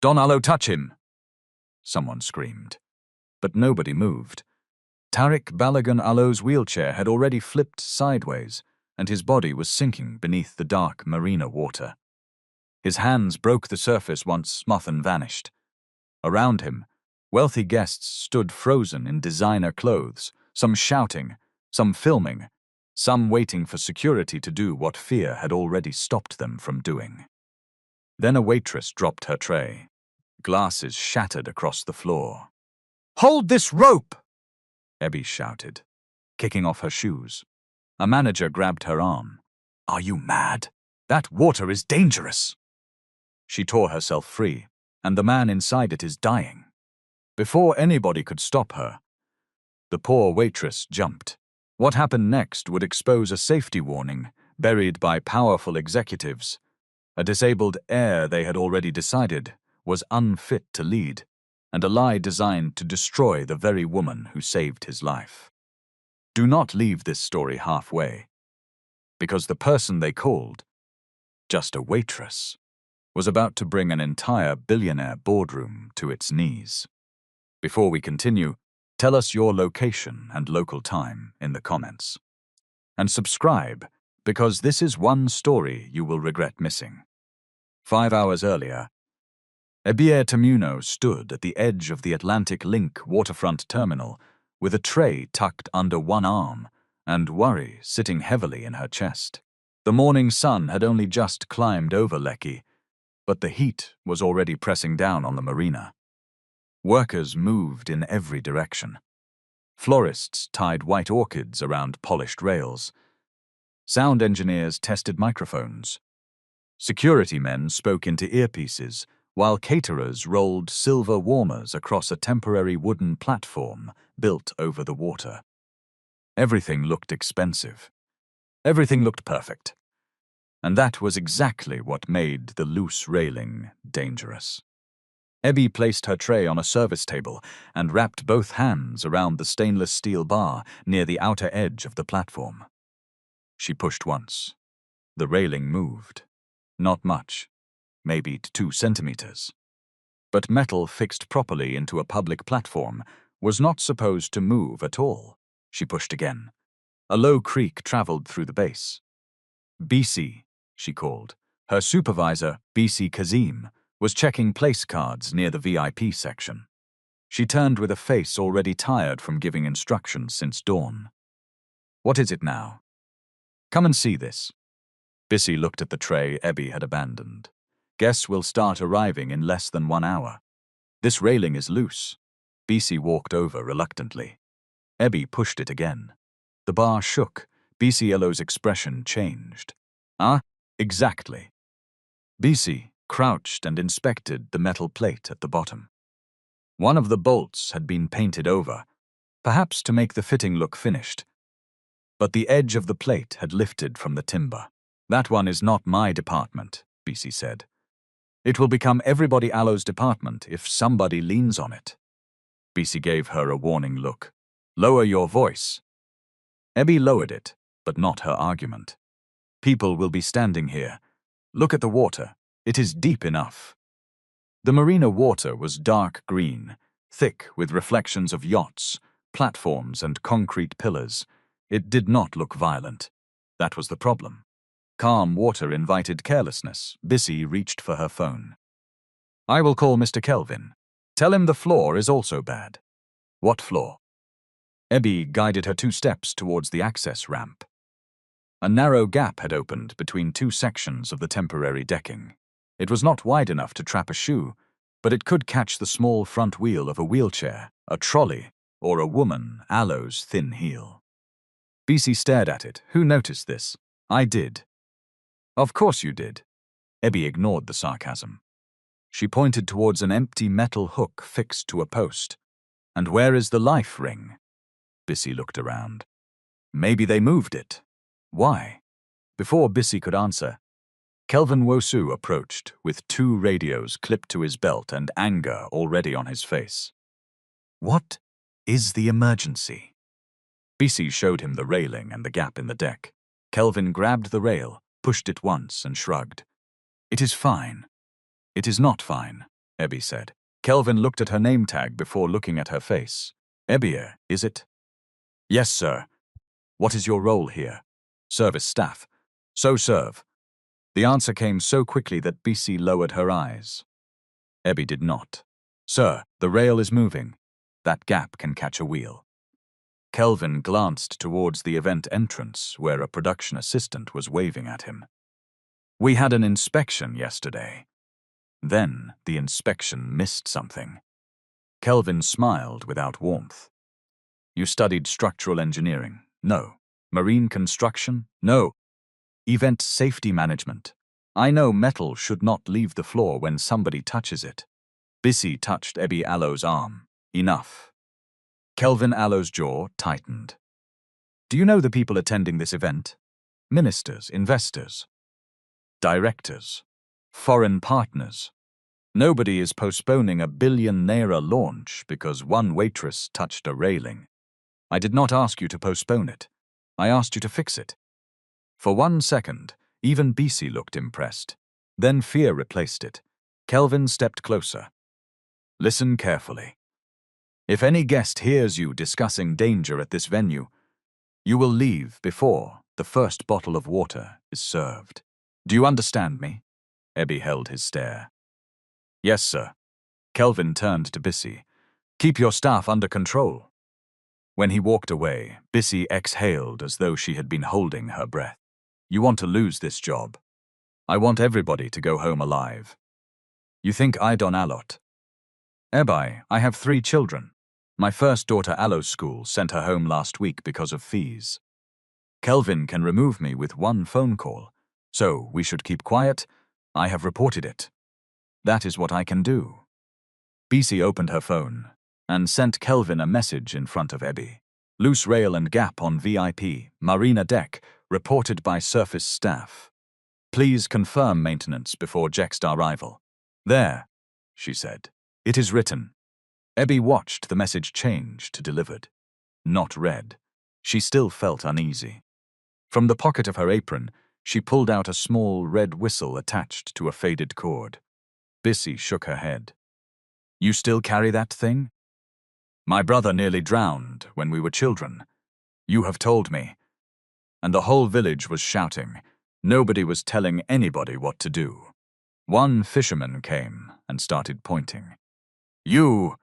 Don Allo, touch him! Someone screamed. But nobody moved. Tariq Balagan Allo's wheelchair had already flipped sideways, and his body was sinking beneath the dark marina water. His hands broke the surface once Smothan vanished. Around him, wealthy guests stood frozen in designer clothes, some shouting, some filming, some waiting for security to do what fear had already stopped them from doing. Then a waitress dropped her tray. Glasses shattered across the floor. "Hold this rope!" Ebby shouted, kicking off her shoes. A manager grabbed her arm. "Are you mad? That water is dangerous!" She tore herself free, and the man inside it is dying. Before anybody could stop her, the poor waitress jumped. What happened next would expose a safety warning buried by powerful executives. A disabled heir, they had already decided, was unfit to lead, and a lie designed to destroy the very woman who saved his life. Do not leave this story halfway, because the person they called, just a waitress, was about to bring an entire billionaire boardroom to its knees. Before we continue, tell us your location and local time in the comments. And subscribe, because this is one story you will regret missing. 5 hours earlier, Ebir Tamuno stood at the edge of the Atlantic Link waterfront terminal with a tray tucked under one arm and worry sitting heavily in her chest. The morning sun had only just climbed over Lekki, but the heat was already pressing down on the marina. Workers moved in every direction. Florists tied white orchids around polished rails. Sound engineers tested microphones. Security men spoke into earpieces, while caterers rolled silver warmers across a temporary wooden platform built over the water. Everything looked expensive. Everything looked perfect. And that was exactly what made the loose railing dangerous. Ebby placed her tray on a service table and wrapped both hands around the stainless steel bar near the outer edge of the platform. She pushed once. The railing moved. Not much, maybe 2 centimeters. But metal fixed properly into a public platform was not supposed to move at all. She pushed again. A low creak traveled through the base. "BC," she called. Her supervisor, BC Kazim, was checking place cards near the VIP section. She turned with a face already tired from giving instructions since dawn. "What is it now?" "Come and see this." Bissy looked at the tray Ebby had abandoned. "Guests will start arriving in less than 1 hour. This railing is loose." BC walked over reluctantly. Ebby pushed it again. The bar shook. BCLO's expression changed. "Ah, exactly." BC crouched and inspected the metal plate at the bottom. One of the bolts had been painted over, perhaps to make the fitting look finished. But the edge of the plate had lifted from the timber. "That one is not my department," BC said. "It will become everybody Allo's department if somebody leans on it." BC gave her a warning look. "Lower your voice." Ebby lowered it, but not her argument. "People will be standing here. Look at the water. It is deep enough." The marina water was dark green, thick with reflections of yachts, platforms, and concrete pillars. It did not look violent. That was the problem. Calm water invited carelessness. Bissy reached for her phone. "I will call Mr. Kelvin. Tell him the floor is also bad." "What floor?" Ebby guided her 2 steps towards the access ramp. A narrow gap had opened between 2 sections of the temporary decking. It was not wide enough to trap a shoe, but it could catch the small front wheel of a wheelchair, a trolley, or a woman Allo's thin heel. BC stared at it. "Who noticed this?" "I did." "Of course you did." Ebby ignored the sarcasm. She pointed towards an empty metal hook fixed to a post. "And where is the life ring?" Bissy looked around. "Maybe they moved it." "Why?" Before Bissy could answer, Kelvin Wosu approached with 2 radios clipped to his belt and anger already on his face. "What is the emergency?" BC showed him the railing and the gap in the deck. Kelvin grabbed the rail, pushed it once, and shrugged. "It is fine." "It is not fine." Ebby said. Kelvin looked at her name tag before looking at her face. Ebby, is it? Yes, sir. What is your role here? Service staff. So serve. The answer came so quickly that BC lowered her eyes. Ebby did not. Sir, the rail is moving. That gap can catch a wheel. Kelvin glanced towards the event entrance, where a production assistant was waving at him. We had an inspection yesterday. Then the inspection missed something. Kelvin smiled without warmth. You studied structural engineering? No. Marine construction? No. Event safety management? I know metal should not leave the floor when somebody touches it. Bissy touched Ebby Allow's arm. Enough. Kelvin Allow's jaw tightened. Do you know the people attending this event? Ministers, investors, directors, foreign partners. Nobody is postponing a Billionaire launch because one waitress touched a railing. I did not ask you to postpone it. I asked you to fix it. For 1 second, even BC looked impressed. Then fear replaced it. Kelvin stepped closer. Listen carefully. If any guest hears you discussing danger at this venue, you will leave before the first bottle of water is served. Do you understand me? Ebby held his stare. Yes, sir. Kelvin turned to Bissy. Keep your staff under control. When he walked away, Bissy exhaled as though she had been holding her breath. You want to lose this job. I want everybody to go home alive. You think I don't allot? Ebby, I have 3 children. My first daughter Allow's school sent her home last week because of fees. Kelvin can remove me with 1 phone call, so we should keep quiet. I have reported it. That is what I can do. BC opened her phone and sent Kelvin a message in front of Ebby. Loose rail and gap on VIP, Marina deck, reported by surface staff. Please confirm maintenance before Jexta arrival. There, she said. It is written. Ebby watched the message change to delivered. Not read. She still felt uneasy. From the pocket of her apron, she pulled out a small red whistle attached to a faded cord. Bissy shook her head. You still carry that thing? My brother nearly drowned when we were children. You have told me. And the whole village was shouting. Nobody was telling anybody what to do. One fisherman came and started pointing. You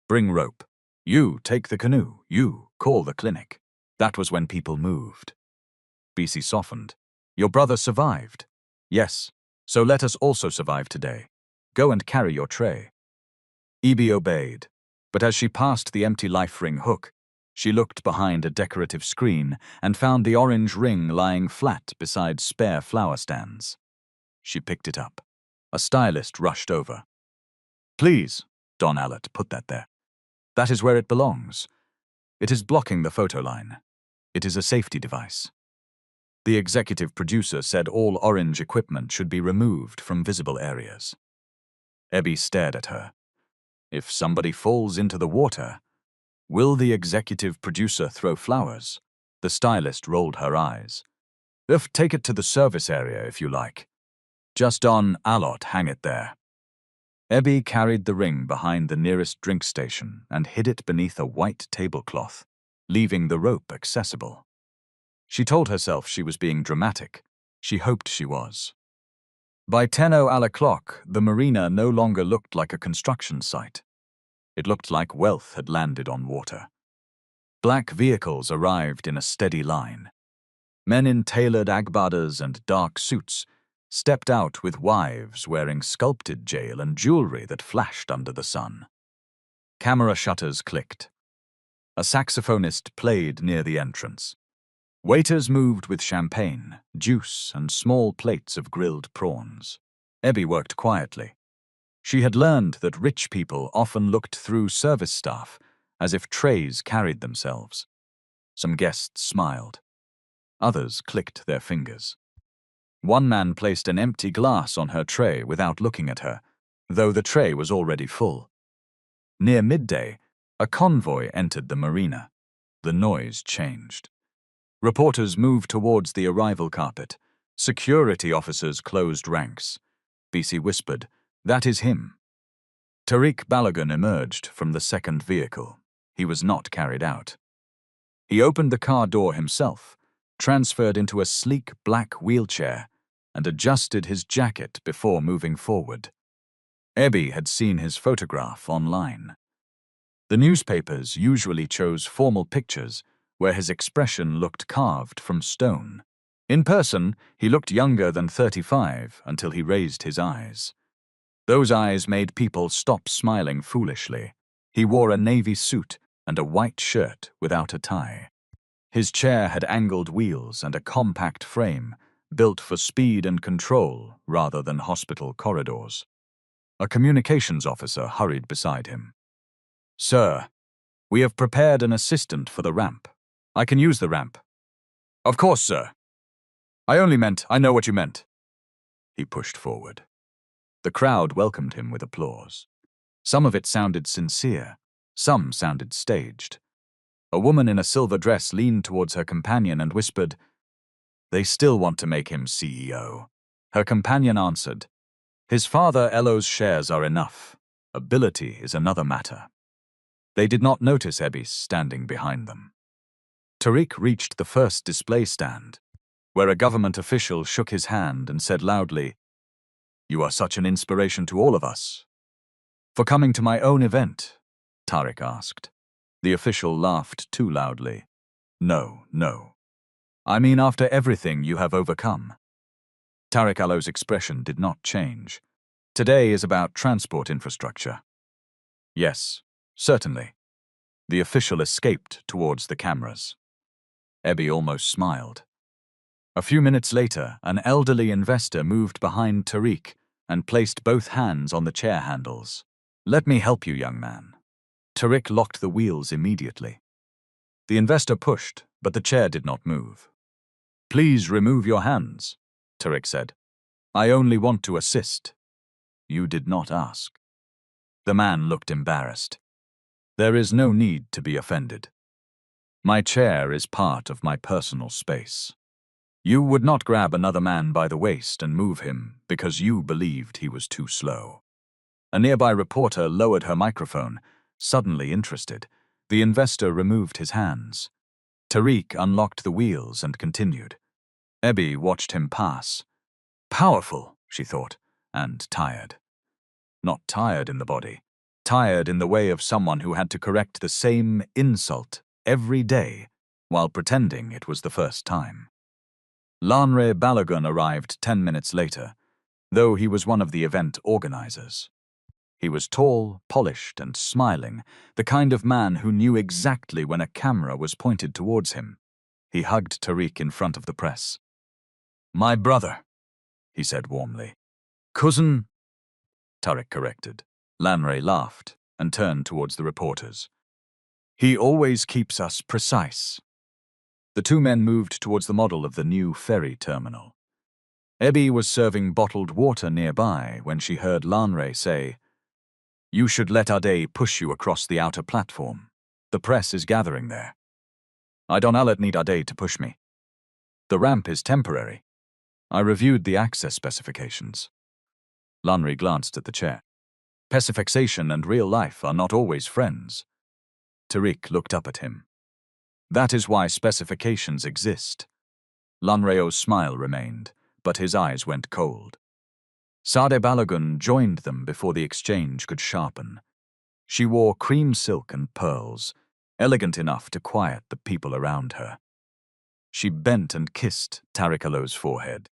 bring rope. You take the canoe. You call the clinic. That was when people moved. BC softened. Your brother survived. Yes, so let us also survive today. Go and carry your tray. Ebby obeyed, but as she passed the empty life ring hook, she looked behind a decorative screen and found the orange ring lying flat beside spare flower stands. She picked it up. A stylist rushed over. Please, Don Allott, put that there. That is where it belongs. It is blocking the photo line. It is a safety device. The executive producer said all orange equipment should be removed from visible areas. Ebby stared at her. If somebody falls into the water, will the executive producer throw flowers? The stylist rolled her eyes. Take it to the service area if you like. Just Don Allott, hang it there. Ebby carried the ring behind the nearest drink station and hid it beneath a white tablecloth, leaving the rope accessible. She told herself she was being dramatic. She hoped she was. By 10:00, the marina no longer looked like a construction site. It looked like wealth had landed on water. Black vehicles arrived in a steady line. Men in tailored agbadas and dark suits stepped out with wives wearing sculpted jail and jewelry that flashed under the sun. Camera shutters clicked. A saxophonist played near the entrance. Waiters moved with champagne, juice, and small plates of grilled prawns. Ebby worked quietly. She had learned that rich people often looked through service staff as if trays carried themselves. Some guests smiled. Others clicked their fingers. One man placed an empty glass on her tray without looking at her, though the tray was already full. Near midday, a convoy entered the marina. The noise changed. Reporters moved towards the arrival carpet. Security officers closed ranks. BC whispered, "That is him." Tariq Balogun emerged from the second vehicle. He was not carried out. He opened the car door himself, transferred into a sleek black wheelchair, and adjusted his jacket before moving forward. Ebi had seen his photograph online. The newspapers usually chose formal pictures where his expression looked carved from stone. In person, he looked younger than 35 until he raised his eyes. Those eyes made people stop smiling foolishly. He wore a navy suit and a white shirt without a tie. His chair had angled wheels and a compact frame, built for speed and control rather than hospital corridors. A communications officer hurried beside him. "Sir, we have prepared an assistant for the ramp. I can use the ramp." "Of course, sir. I know what you meant." He pushed forward. The crowd welcomed him with applause. Some of it sounded sincere, some sounded staged. A woman in a silver dress leaned towards her companion and whispered, "They still want to make him CEO." Her companion answered, "His father Elo's shares are enough. Ability is another matter." They did not notice Ebis standing behind them. Tariq reached the first display stand, where a government official shook his hand and said loudly, "You are such an inspiration to all of us." "For coming to my own event?" Tariq asked. The official laughed too loudly. No. I mean after everything you have overcome." Tariq Alo's expression did not change. "Today is about transport infrastructure." "Yes, certainly." The official escaped towards the cameras. Ebi almost smiled. A few minutes later, an elderly investor moved behind Tariq and placed both hands on the chair handles. "Let me help you, young man." Tariq locked the wheels immediately. The investor pushed, but the chair did not move. "Please remove your hands," Tariq said. "I only want to assist." "You did not ask." The man looked embarrassed. "There is no need to be offended. My chair is part of my personal space. You would not grab another man by the waist and move him because you believed he was too slow." A nearby reporter lowered her microphone, suddenly interested. The investor removed his hands. Tariq unlocked the wheels and continued. Ebi watched him pass. Powerful, she thought, and tired. Not tired in the body, tired in the way of someone who had to correct the same insult every day while pretending it was the first time. Lanre Balogun arrived 10 minutes later, though he was one of the event organizers. He was tall, polished, and smiling, the kind of man who knew exactly when a camera was pointed towards him. He hugged Tariq in front of the press. "My brother," he said warmly. "Cousin," Tariq corrected. Lanre laughed and turned towards the reporters. "He always keeps us precise." The two men moved towards the model of the new ferry terminal. Ebi was serving bottled water nearby when she heard Lanre say, "You should let Ade push you across the outer platform. The press is gathering there." "I don't need Ade to push me. The ramp is temporary. I reviewed the access specifications." Lanre glanced at the chair. "Specification and real life are not always friends." Tariq looked up at him. "That is why specifications exist." Lanreo's smile remained, but his eyes went cold. Sade Balogun joined them before the exchange could sharpen. She wore cream silk and pearls, elegant enough to quiet the people around her. She bent and kissed Tariq Alo's forehead.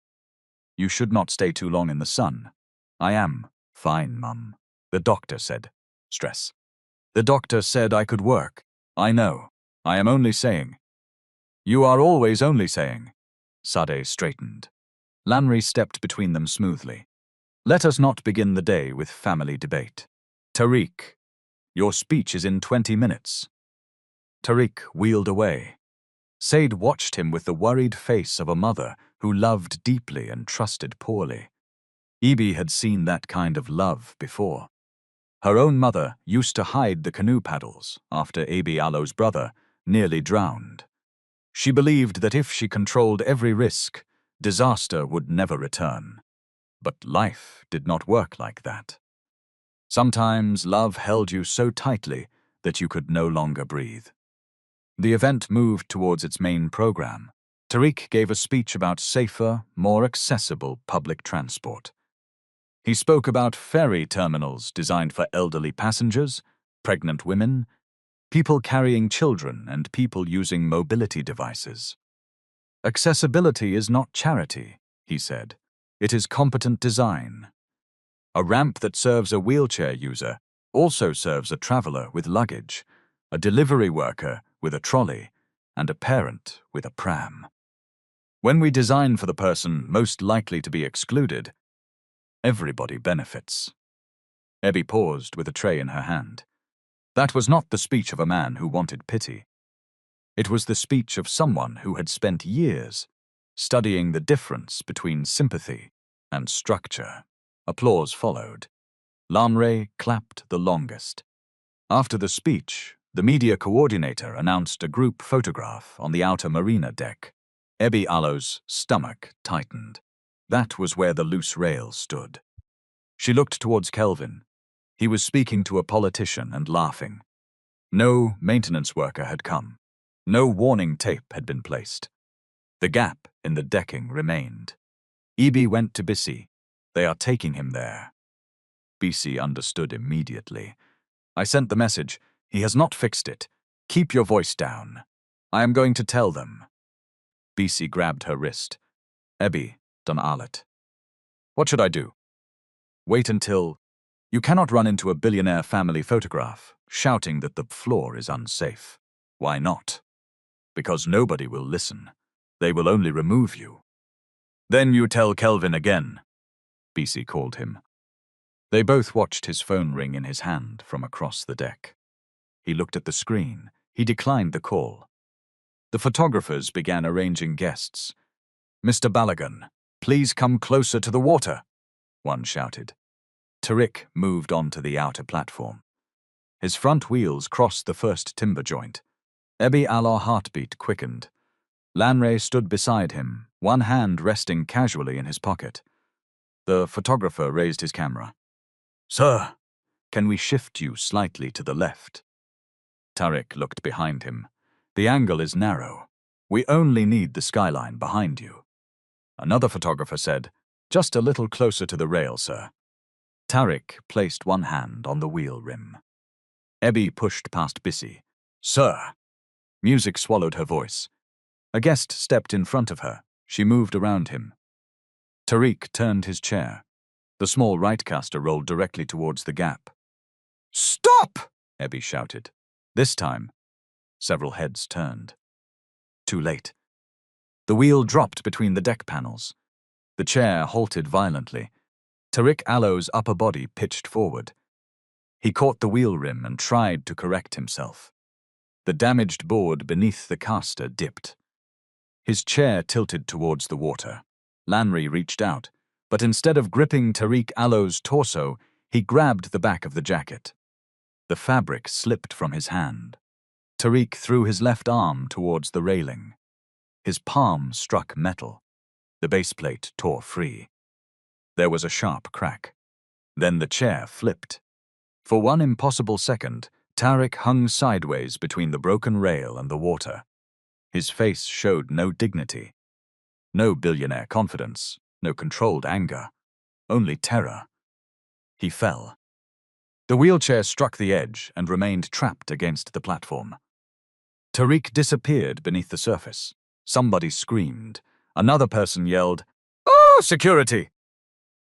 "You should not stay too long in the sun." "I am fine, Mum," the doctor said. "Stress." "The doctor said I could work." "I know. I am only saying." "You are always only saying." Sade straightened. Lanre stepped between them smoothly. "Let us not begin the day with family debate. Tariq, your speech is in 20 minutes. Tariq wheeled away. Said watched him with the worried face of a mother who loved deeply and trusted poorly. Ebi had seen that kind of love before. Her own mother used to hide the canoe paddles after Ebi Alo's brother nearly drowned. She believed that if she controlled every risk, disaster would never return. But life did not work like that. Sometimes love held you so tightly that you could no longer breathe. The event moved towards its main program. Tariq gave a speech about safer, more accessible public transport. He spoke about ferry terminals designed for elderly passengers, pregnant women, people carrying children, and people using mobility devices. Accessibility is not charity, he said. It is competent design. A ramp that serves a wheelchair user also serves a traveler with luggage, a delivery worker with a trolley, and a parent with a pram. When we design for the person most likely to be excluded, everybody benefits. Ebby paused with a tray in her hand. That was not the speech of a man who wanted pity. It was the speech of someone who had spent years studying the difference between sympathy and structure. Applause followed. Lamre clapped the longest. After the speech, the media coordinator announced a group photograph on the outer marina deck. Ebby Allo's stomach tightened. That was where the loose rail stood. She looked towards Kelvin. He was speaking to a politician and laughing. No maintenance worker had come. No warning tape had been placed. The gap in the decking remained. Ebi went to Bissy. They are taking him there. Bissy understood immediately. I sent the message. He has not fixed it. Keep your voice down. I am going to tell them. Bissy grabbed her wrist. Ebby, don Alet. What should I do? Wait until... You cannot run into a billionaire family photograph, shouting that the floor is unsafe. Why not? Because nobody will listen. They will only remove you. Then you tell Kelvin again, Bissy called him. They both watched his phone ring in his hand from across the deck. He looked at the screen. He declined the call. The photographers began arranging guests. Mr. Balagan, please come closer to the water, one shouted. Tariq moved onto the outer platform. His front wheels crossed the first timber joint. Ebby Allah's heartbeat quickened. Lanre stood beside him, one hand resting casually in his pocket. The photographer raised his camera. Sir, can we shift you slightly to the left? Tariq looked behind him. The angle is narrow. We only need the skyline behind you. Another photographer said, just a little closer to the rail, sir. Tariq placed one hand on the wheel rim. Ebby pushed past Bissy. Sir. Music swallowed her voice. A guest stepped in front of her. She moved around him. Tariq turned his chair. The small rightcaster rolled directly towards the gap. Stop! Ebby shouted. This time, several heads turned. Too late. The wheel dropped between the deck panels. The chair halted violently. Tariq Allo's upper body pitched forward. He caught the wheel rim and tried to correct himself. The damaged board beneath the caster dipped. His chair tilted towards the water. Lanry reached out, but instead of gripping Tariq Allo's torso, he grabbed the back of the jacket. The fabric slipped from his hand. Tariq threw his left arm towards the railing. His palm struck metal. The baseplate tore free. There was a sharp crack. Then the chair flipped. For one impossible second, Tariq hung sideways between the broken rail and the water. His face showed no dignity. No billionaire confidence, no controlled anger, only terror. He fell. The wheelchair struck the edge and remained trapped against the platform. Tariq disappeared beneath the surface. Somebody screamed. Another person yelled, "Oh, security!"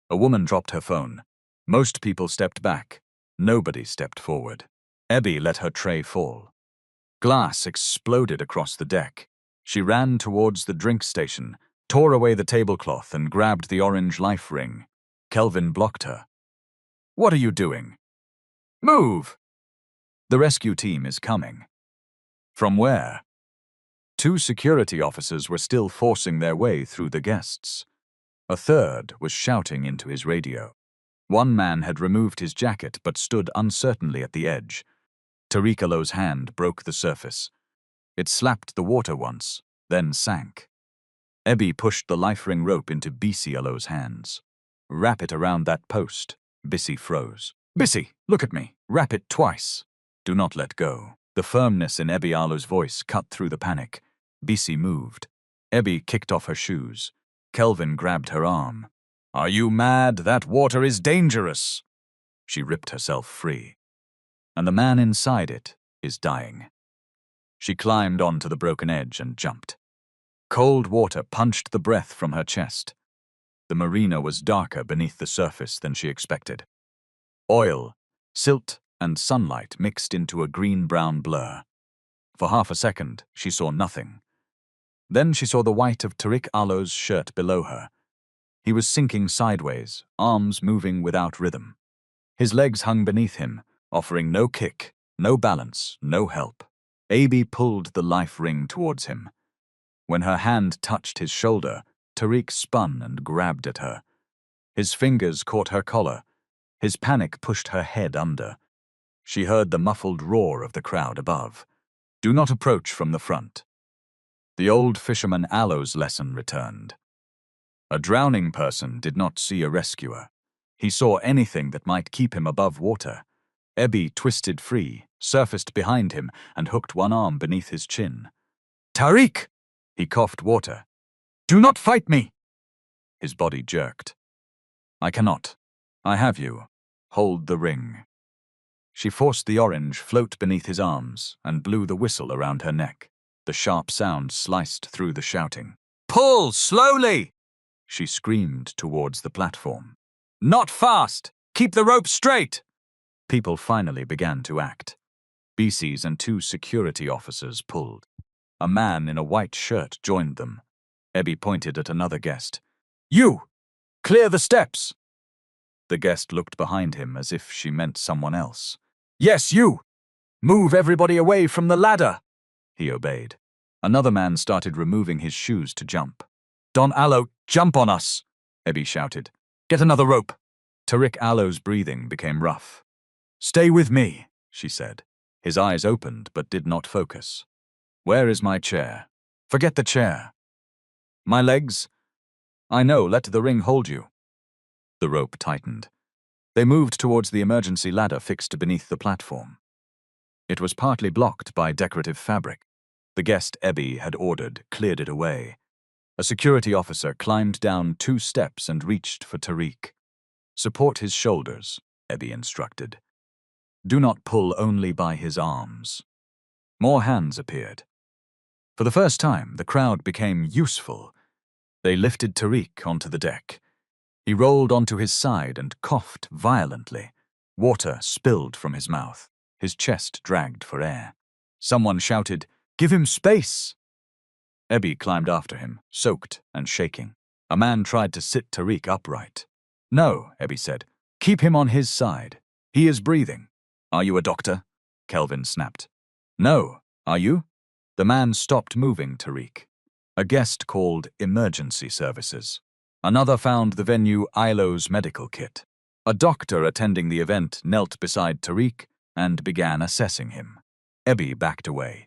A woman dropped her phone. Most people stepped back. Nobody stepped forward. Ebby let her tray fall. Glass exploded across the deck. She ran towards the drink station, tore away the tablecloth and grabbed the orange life ring. Kelvin blocked her. "What are you doing?" "Move!" "The rescue team is coming." "From where?" Two security officers were still forcing their way through the guests. A third was shouting into his radio. One man had removed his jacket but stood uncertainly at the edge. Tariq Allo's hand broke the surface. It slapped the water once, then sank. Ebby pushed the life ring rope into Bissy Allo's hands. "Wrap it around that post." Bissy froze. Bissy, look at me. Rap it twice. Do not let go. The firmness in Ebby Arlo's voice cut through the panic. Bissy moved. Ebby kicked off her shoes. Kelvin grabbed her arm. Are you mad? That water is dangerous. She ripped herself free. And the man inside it is dying. She climbed onto the broken edge and jumped. Cold water punched the breath from her chest. The marina was darker beneath the surface than she expected. Oil, silt, and sunlight mixed into a green-brown blur. For half a second, she saw nothing. Then she saw the white of Tariq Arlo's shirt below her. He was sinking sideways, arms moving without rhythm. His legs hung beneath him, offering no kick, no balance, no help. Abby pulled the life ring towards him. When her hand touched his shoulder, Tariq spun and grabbed at her. His fingers caught her collar. His panic pushed her head under. She heard the muffled roar of the crowd above. Do not approach from the front. The old fisherman Arlo's lesson returned. A drowning person did not see a rescuer. He saw anything that might keep him above water. Ebby twisted free, surfaced behind him, and hooked one arm beneath his chin. Tariq! He coughed water. Do not fight me! His body jerked. I cannot. I have you. Hold the ring. She forced the orange float beneath his arms and blew the whistle around her neck. The sharp sound sliced through the shouting. Pull slowly! She screamed towards the platform. Not fast! Keep the rope straight! People finally began to act. BCs and 2 security officers pulled. A man in a white shirt joined them. Ebby pointed at another guest. You! Clear the steps! The guest looked behind him as if she meant someone else. Yes, you! Move everybody away from the ladder! He obeyed. Another man started removing his shoes to jump. Don Arlo, jump on us! Ebby shouted. Get another rope! Tariq Arlo's breathing became rough. Stay with me, she said. His eyes opened but did not focus. Where is my chair? Forget the chair. My legs? I know, let the ring hold you. The rope tightened. They moved towards the emergency ladder fixed beneath the platform. It was partly blocked by decorative fabric. The guest Ebby had ordered cleared it away. A security officer climbed down 2 steps and reached for Tariq. Support his shoulders, Ebby instructed. Do not pull only by his arms. More hands appeared. For the first time, the crowd became useful. They lifted Tariq onto the deck. He rolled onto his side and coughed violently. Water spilled from his mouth. His chest dragged for air. Someone shouted, Give him space! Ebby climbed after him, soaked and shaking. A man tried to sit Tariq upright. No, Ebby said. Keep him on his side. He is breathing. Are you a doctor? Kelvin snapped. No. Are you? The man stopped moving Tariq. A guest called emergency services. Another found the venue Arlo's medical kit. A doctor attending the event knelt beside Tariq and began assessing him. Ebby backed away.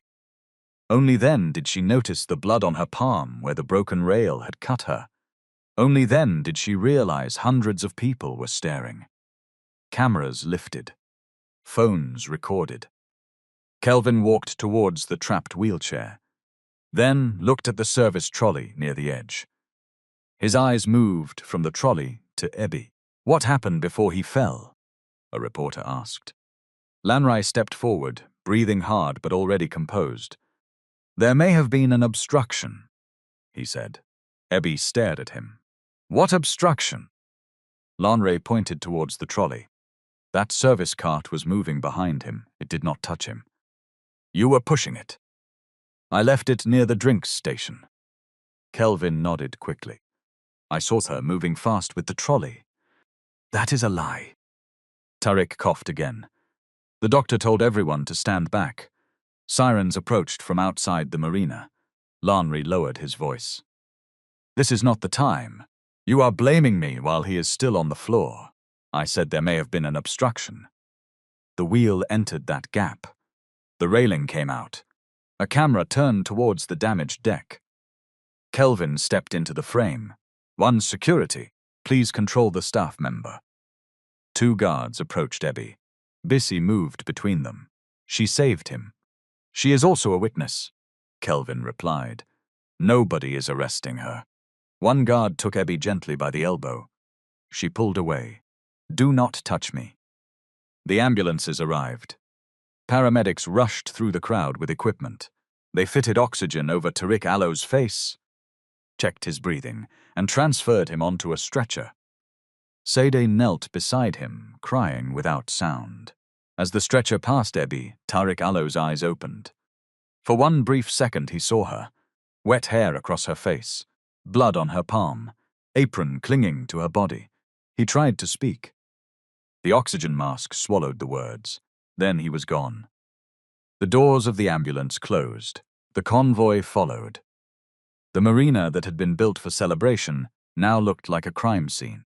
Only then did she notice the blood on her palm where the broken rail had cut her. Only then did she realize hundreds of people were staring. Cameras lifted. Phones recorded. Kelvin walked towards the trapped wheelchair, then looked at the service trolley near the edge. His eyes moved from the trolley to Ebby. What happened before he fell? A reporter asked. Lanrai stepped forward, breathing hard but already composed. There may have been an obstruction, he said. Ebby stared at him. What obstruction? Lanrai pointed towards the trolley. That service cart was moving behind him. It did not touch him. You were pushing it. I left it near the drinks station. Kelvin nodded quickly. I saw her moving fast with the trolley. That is a lie. Tariq coughed again. The doctor told everyone to stand back. Sirens approached from outside the marina. Lanri lowered his voice. This is not the time. You are blaming me while he is still on the floor. I said there may have been an obstruction. The wheel entered that gap. The railing came out. A camera turned towards the damaged deck. Kelvin stepped into the frame. One security. Please control the staff member. Two guards approached Ebby. Bissy moved between them. She saved him. She is also a witness, Kelvin replied. Nobody is arresting her. One guard took Ebby gently by the elbow. She pulled away. Do not touch me. The ambulances arrived. Paramedics rushed through the crowd with equipment. They fitted oxygen over Tariq Allow's face, checked his breathing, and transferred him onto a stretcher. Sadeh knelt beside him, crying without sound. As the stretcher passed Ebby, Tariq Allow's eyes opened. For one brief second he saw her, wet hair across her face, blood on her palm, apron clinging to her body. He tried to speak. The oxygen mask swallowed the words. Then he was gone. The doors of the ambulance closed. The convoy followed. The marina that had been built for celebration now looked like a crime scene.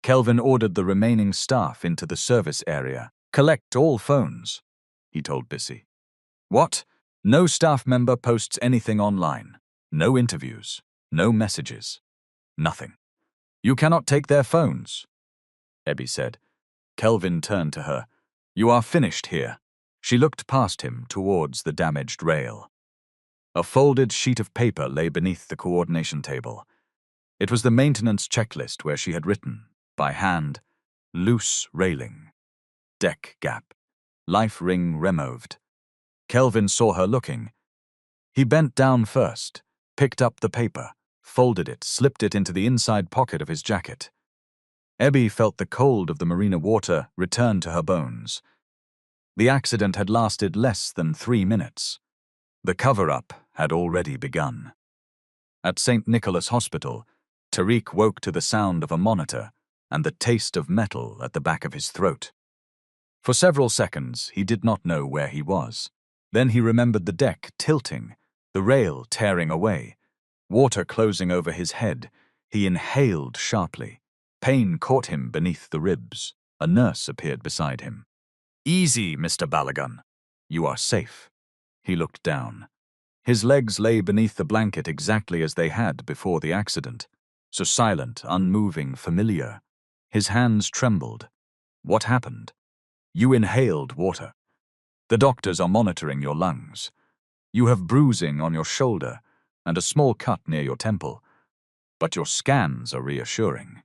Kelvin ordered the remaining staff into the service area. Collect all phones, he told Bissy. What? No staff member posts anything online. No interviews. No messages. Nothing. You cannot take their phones, Ebby said. Kelvin turned to her. You are finished here. She looked past him towards the damaged rail. A folded sheet of paper lay beneath the coordination table. It was the maintenance checklist where she had written, by hand, loose railing, deck gap, life ring removed. Kelvin saw her looking. He bent down first, picked up the paper, folded it, slipped it into the inside pocket of his jacket. Ebby felt the cold of the marina water return to her bones. The accident had lasted less than 3 minutes. The cover-up had already begun. At St. Nicholas Hospital, Tariq woke to the sound of a monitor and the taste of metal at the back of his throat. For several seconds, he did not know where he was. Then he remembered the deck tilting, the rail tearing away, water closing over his head. He inhaled sharply. Pain caught him beneath the ribs. A nurse appeared beside him. Easy, Mr. Balagun. You are safe. He looked down. His legs lay beneath the blanket exactly as they had before the accident, so silent, unmoving, familiar. His hands trembled. What happened? You inhaled water. The doctors are monitoring your lungs. You have bruising on your shoulder and a small cut near your temple, but your scans are reassuring.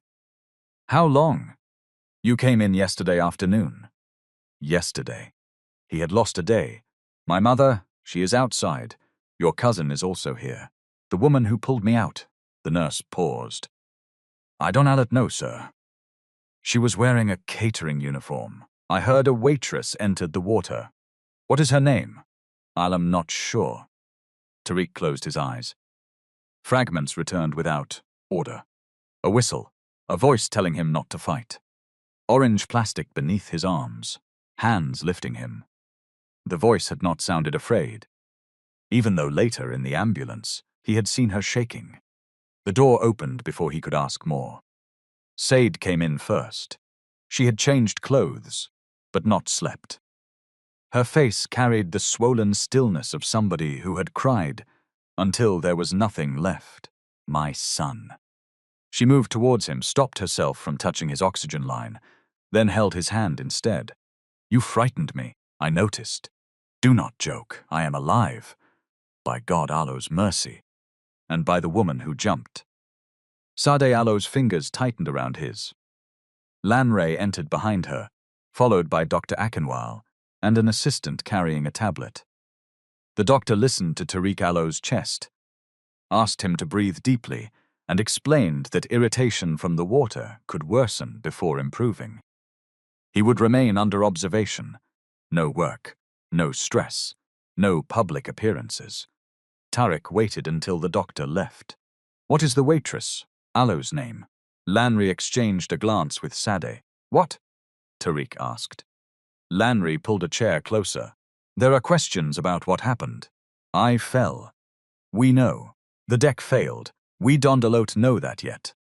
How long? You came in yesterday afternoon. Yesterday. He had lost a day. My mother, she is outside. Your cousin is also here. The woman who pulled me out. The nurse paused. I don't know, sir. She was wearing a catering uniform. I heard a waitress entered the water. What is her name? I'm not sure. Tariq closed his eyes. Fragments returned without order. A whistle, a voice telling him not to fight. Orange plastic beneath his arms, hands lifting him. The voice had not sounded afraid, even though later in the ambulance he had seen her shaking. The door opened before he could ask more. Said came in first. She had changed clothes, but not slept. Her face carried the swollen stillness of somebody who had cried until there was nothing left. My son. She moved towards him, stopped herself from touching his oxygen line, then held his hand instead. You frightened me, I noticed. Do not joke, I am alive. By God Allow's mercy, and by the woman who jumped. Sadeh Allow's fingers tightened around his. Lanray entered behind her, followed by Dr. Akinwal and an assistant carrying a tablet. The doctor listened to Tariq Allow's chest, asked him to breathe deeply, and explained that irritation from the water could worsen before improving. He would remain under observation. No work, no stress, no public appearances. Tariq waited until the doctor left. What is the waitress? Allow's name. Lanry exchanged a glance with Sadeh. What? Tariq asked. Lanry pulled a chair closer. There are questions about what happened. I fell. We know. The deck failed. We Dondelote know that yet.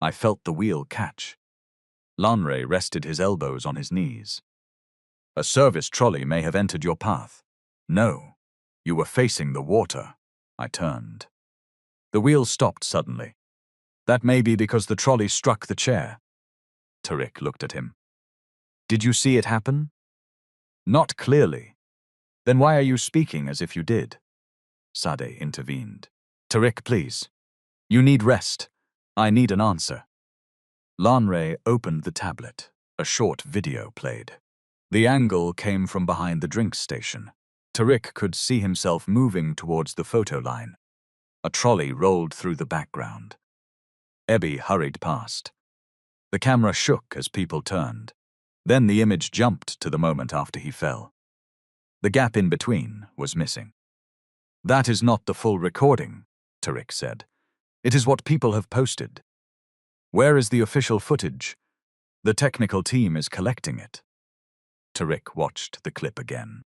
I felt the wheel catch. Lanray rested his elbows on his knees. A service trolley may have entered your path. No. You were facing the water. I turned. The wheel stopped suddenly. That may be because the trolley struck the chair. Tariq looked at him. Did you see it happen? Not clearly. Then why are you speaking as if you did? Sade intervened. Tariq, please. You need rest. I need an answer. Lanre opened the tablet. A short video played. The angle came from behind the drink station. Tariq could see himself moving towards the photo line. A trolley rolled through the background. Ebby hurried past. The camera shook as people turned. Then the image jumped to the moment after he fell. The gap in between was missing. That is not the full recording, Tariq said. It is what people have posted. Where is the official footage? The technical team is collecting it. Tariq watched the clip again.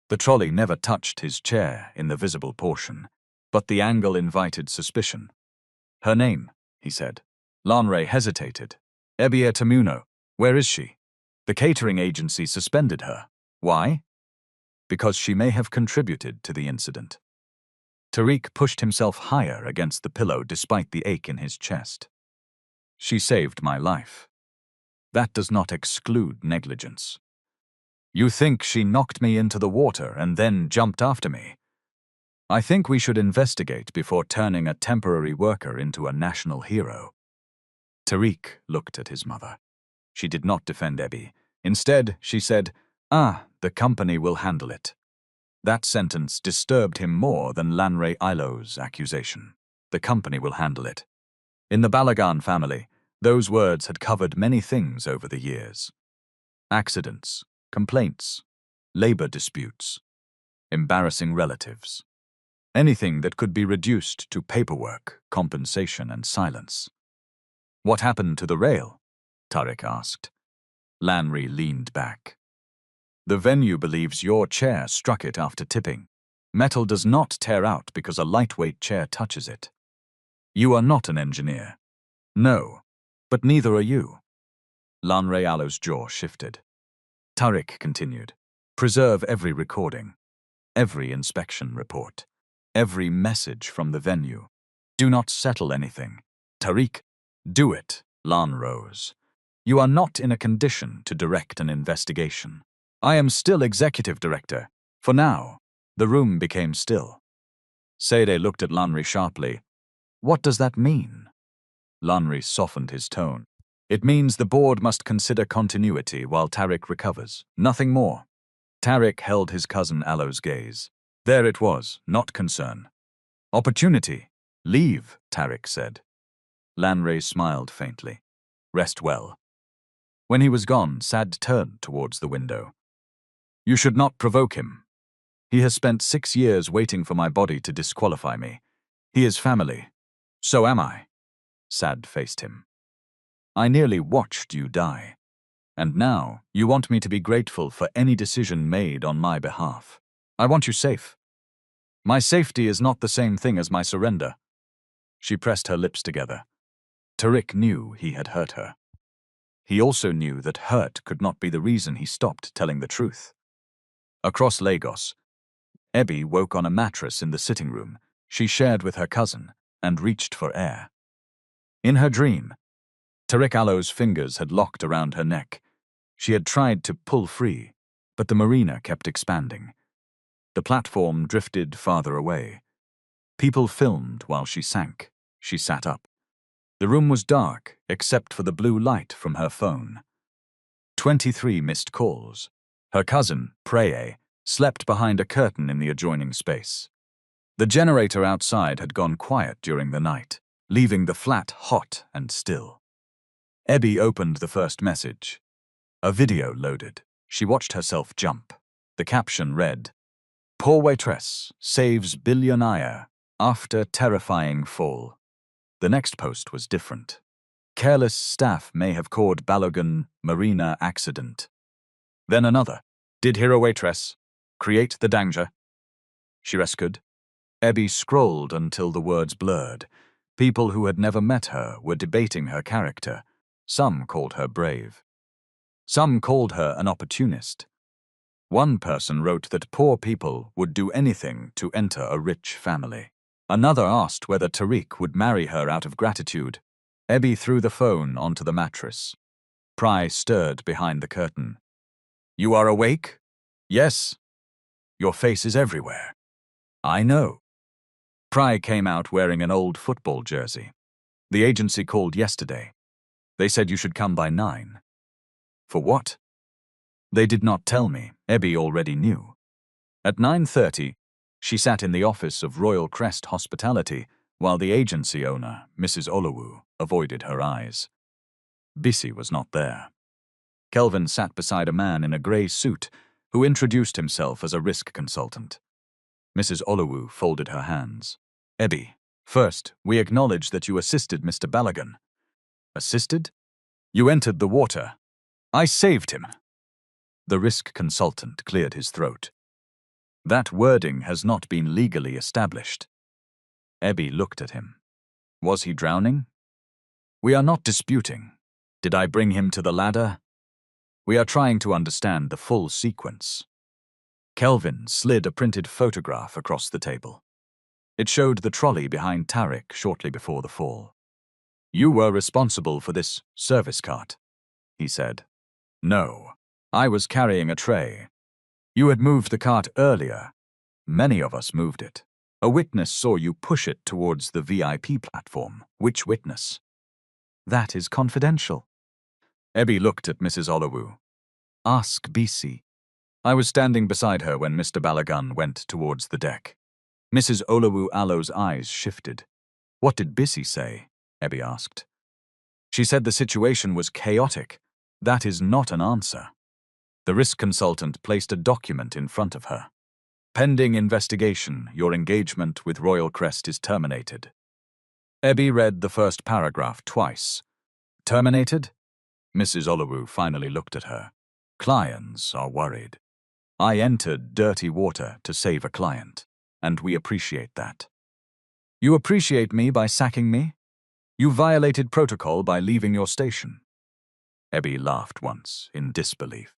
The trolley never touched his chair in the visible portion, but the angle invited suspicion. Her name, he said. Lanre hesitated. Ebia Tamuno. Where is she? The catering agency suspended her. Why? Because she may have contributed to the incident. Tariq pushed himself higher against the pillow despite the ache in his chest. She saved my life. That does not exclude negligence. You think she knocked me into the water and then jumped after me? I think we should investigate before turning a temporary worker into a national hero. Tariq looked at his mother. She did not defend Ebby. Instead, she said, the company will handle it. That sentence disturbed him more than Lanre Ilo's accusation. The company will handle it. In the Balagan family, those words had covered many things over the years. Accidents, complaints, labor disputes, embarrassing relatives. Anything that could be reduced to paperwork, compensation, and silence. What happened to the rail? Tariq asked. Lanre leaned back. The venue believes your chair struck it after tipping. Metal does not tear out because a lightweight chair touches it. You are not an engineer. No, but neither are you. Lanre Alo's jaw shifted. Tariq continued. Preserve every recording, every inspection report, every message from the venue. Do not settle anything. Tariq, do it, Lan rose. You are not in a condition to direct an investigation. I am still executive director. For now. The room became still. Sade looked at Lanre sharply. What does that mean? Lanre softened his tone. It means the board must consider continuity while Tariq recovers. Nothing more. Tariq held his cousin Alo's gaze. There it was, not concern. Opportunity. Leave, Tariq said. Lanre smiled faintly. Rest well. When he was gone, Sad turned towards the window. You should not provoke him. He has spent 6 years waiting for my body to disqualify me. He is family. So am I. Sad faced him. I nearly watched you die. And now you want me to be grateful for any decision made on my behalf. I want you safe. My safety is not the same thing as my surrender. She pressed her lips together. Tariq knew he had hurt her. He also knew that hurt could not be the reason he stopped telling the truth. Across Lagos, Ebby woke on a mattress in the sitting room she shared with her cousin and reached for air. In her dream, Tariq Alo's fingers had locked around her neck. She had tried to pull free, but the marina kept expanding. The platform drifted farther away. People filmed while she sank. She sat up. The room was dark, except for the blue light from her phone. 23 missed calls. Her cousin, Preye, slept behind a curtain in the adjoining space. The generator outside had gone quiet during the night, leaving the flat hot and still. Ebby opened the first message. A video loaded. She watched herself jump. The caption read, Poor Waitress saves Billionaire Heir after terrifying fall. The next post was different. Careless staff may have caused Balogun Marina accident. Then another. Did hero Waitress create the danger? She rescued. Ebby scrolled until the words blurred. People who had never met her were debating her character. Some called her brave. Some called her an opportunist. One person wrote that poor people would do anything to enter a rich family. Another asked whether Tariq would marry her out of gratitude. Ebby threw the phone onto the mattress. Pry stirred behind the curtain. You are awake? Yes. Your face is everywhere. I know. Pry came out wearing an old football jersey. The agency called yesterday. They said you should come by 9. For what? They did not tell me. Ebby already knew. At 9:30, she sat in the office of Royal Crest Hospitality while the agency owner, Mrs. Olowu, avoided her eyes. Bissy was not there. Kelvin sat beside a man in a grey suit who introduced himself as a risk consultant. Mrs. Olowu folded her hands. Ebby, first, we acknowledge that you assisted Mr. Balagan. Assisted? You entered the water. I saved him. The risk consultant cleared his throat. That wording has not been legally established. Ebby looked at him. Was he drowning? We are not disputing. Did I bring him to the ladder? We are trying to understand the full sequence. Kelvin slid a printed photograph across the table. It showed the trolley behind Tariq shortly before the fall. You were responsible for this service cart, he said. No, I was carrying a tray. You had moved the cart earlier. Many of us moved it. A witness saw you push it towards the VIP platform. Which witness? That is confidential. Ebby looked at Mrs. Olowu. Ask Bissy. I was standing beside her when Mr. Balagan went towards the deck. Mrs. Olowu Alo's eyes shifted. What did Bissy say? Ebby asked. She said the situation was chaotic. That is not an answer. The risk consultant placed a document in front of her. Pending investigation, your engagement with Royal Crest is terminated. Ebby read the first paragraph twice. Terminated? Mrs. Olowu finally looked at her. Clients are worried. I entered dirty water to save a client, and we appreciate that. You appreciate me by sacking me? You violated protocol by leaving your station. Ebby laughed once, in disbelief.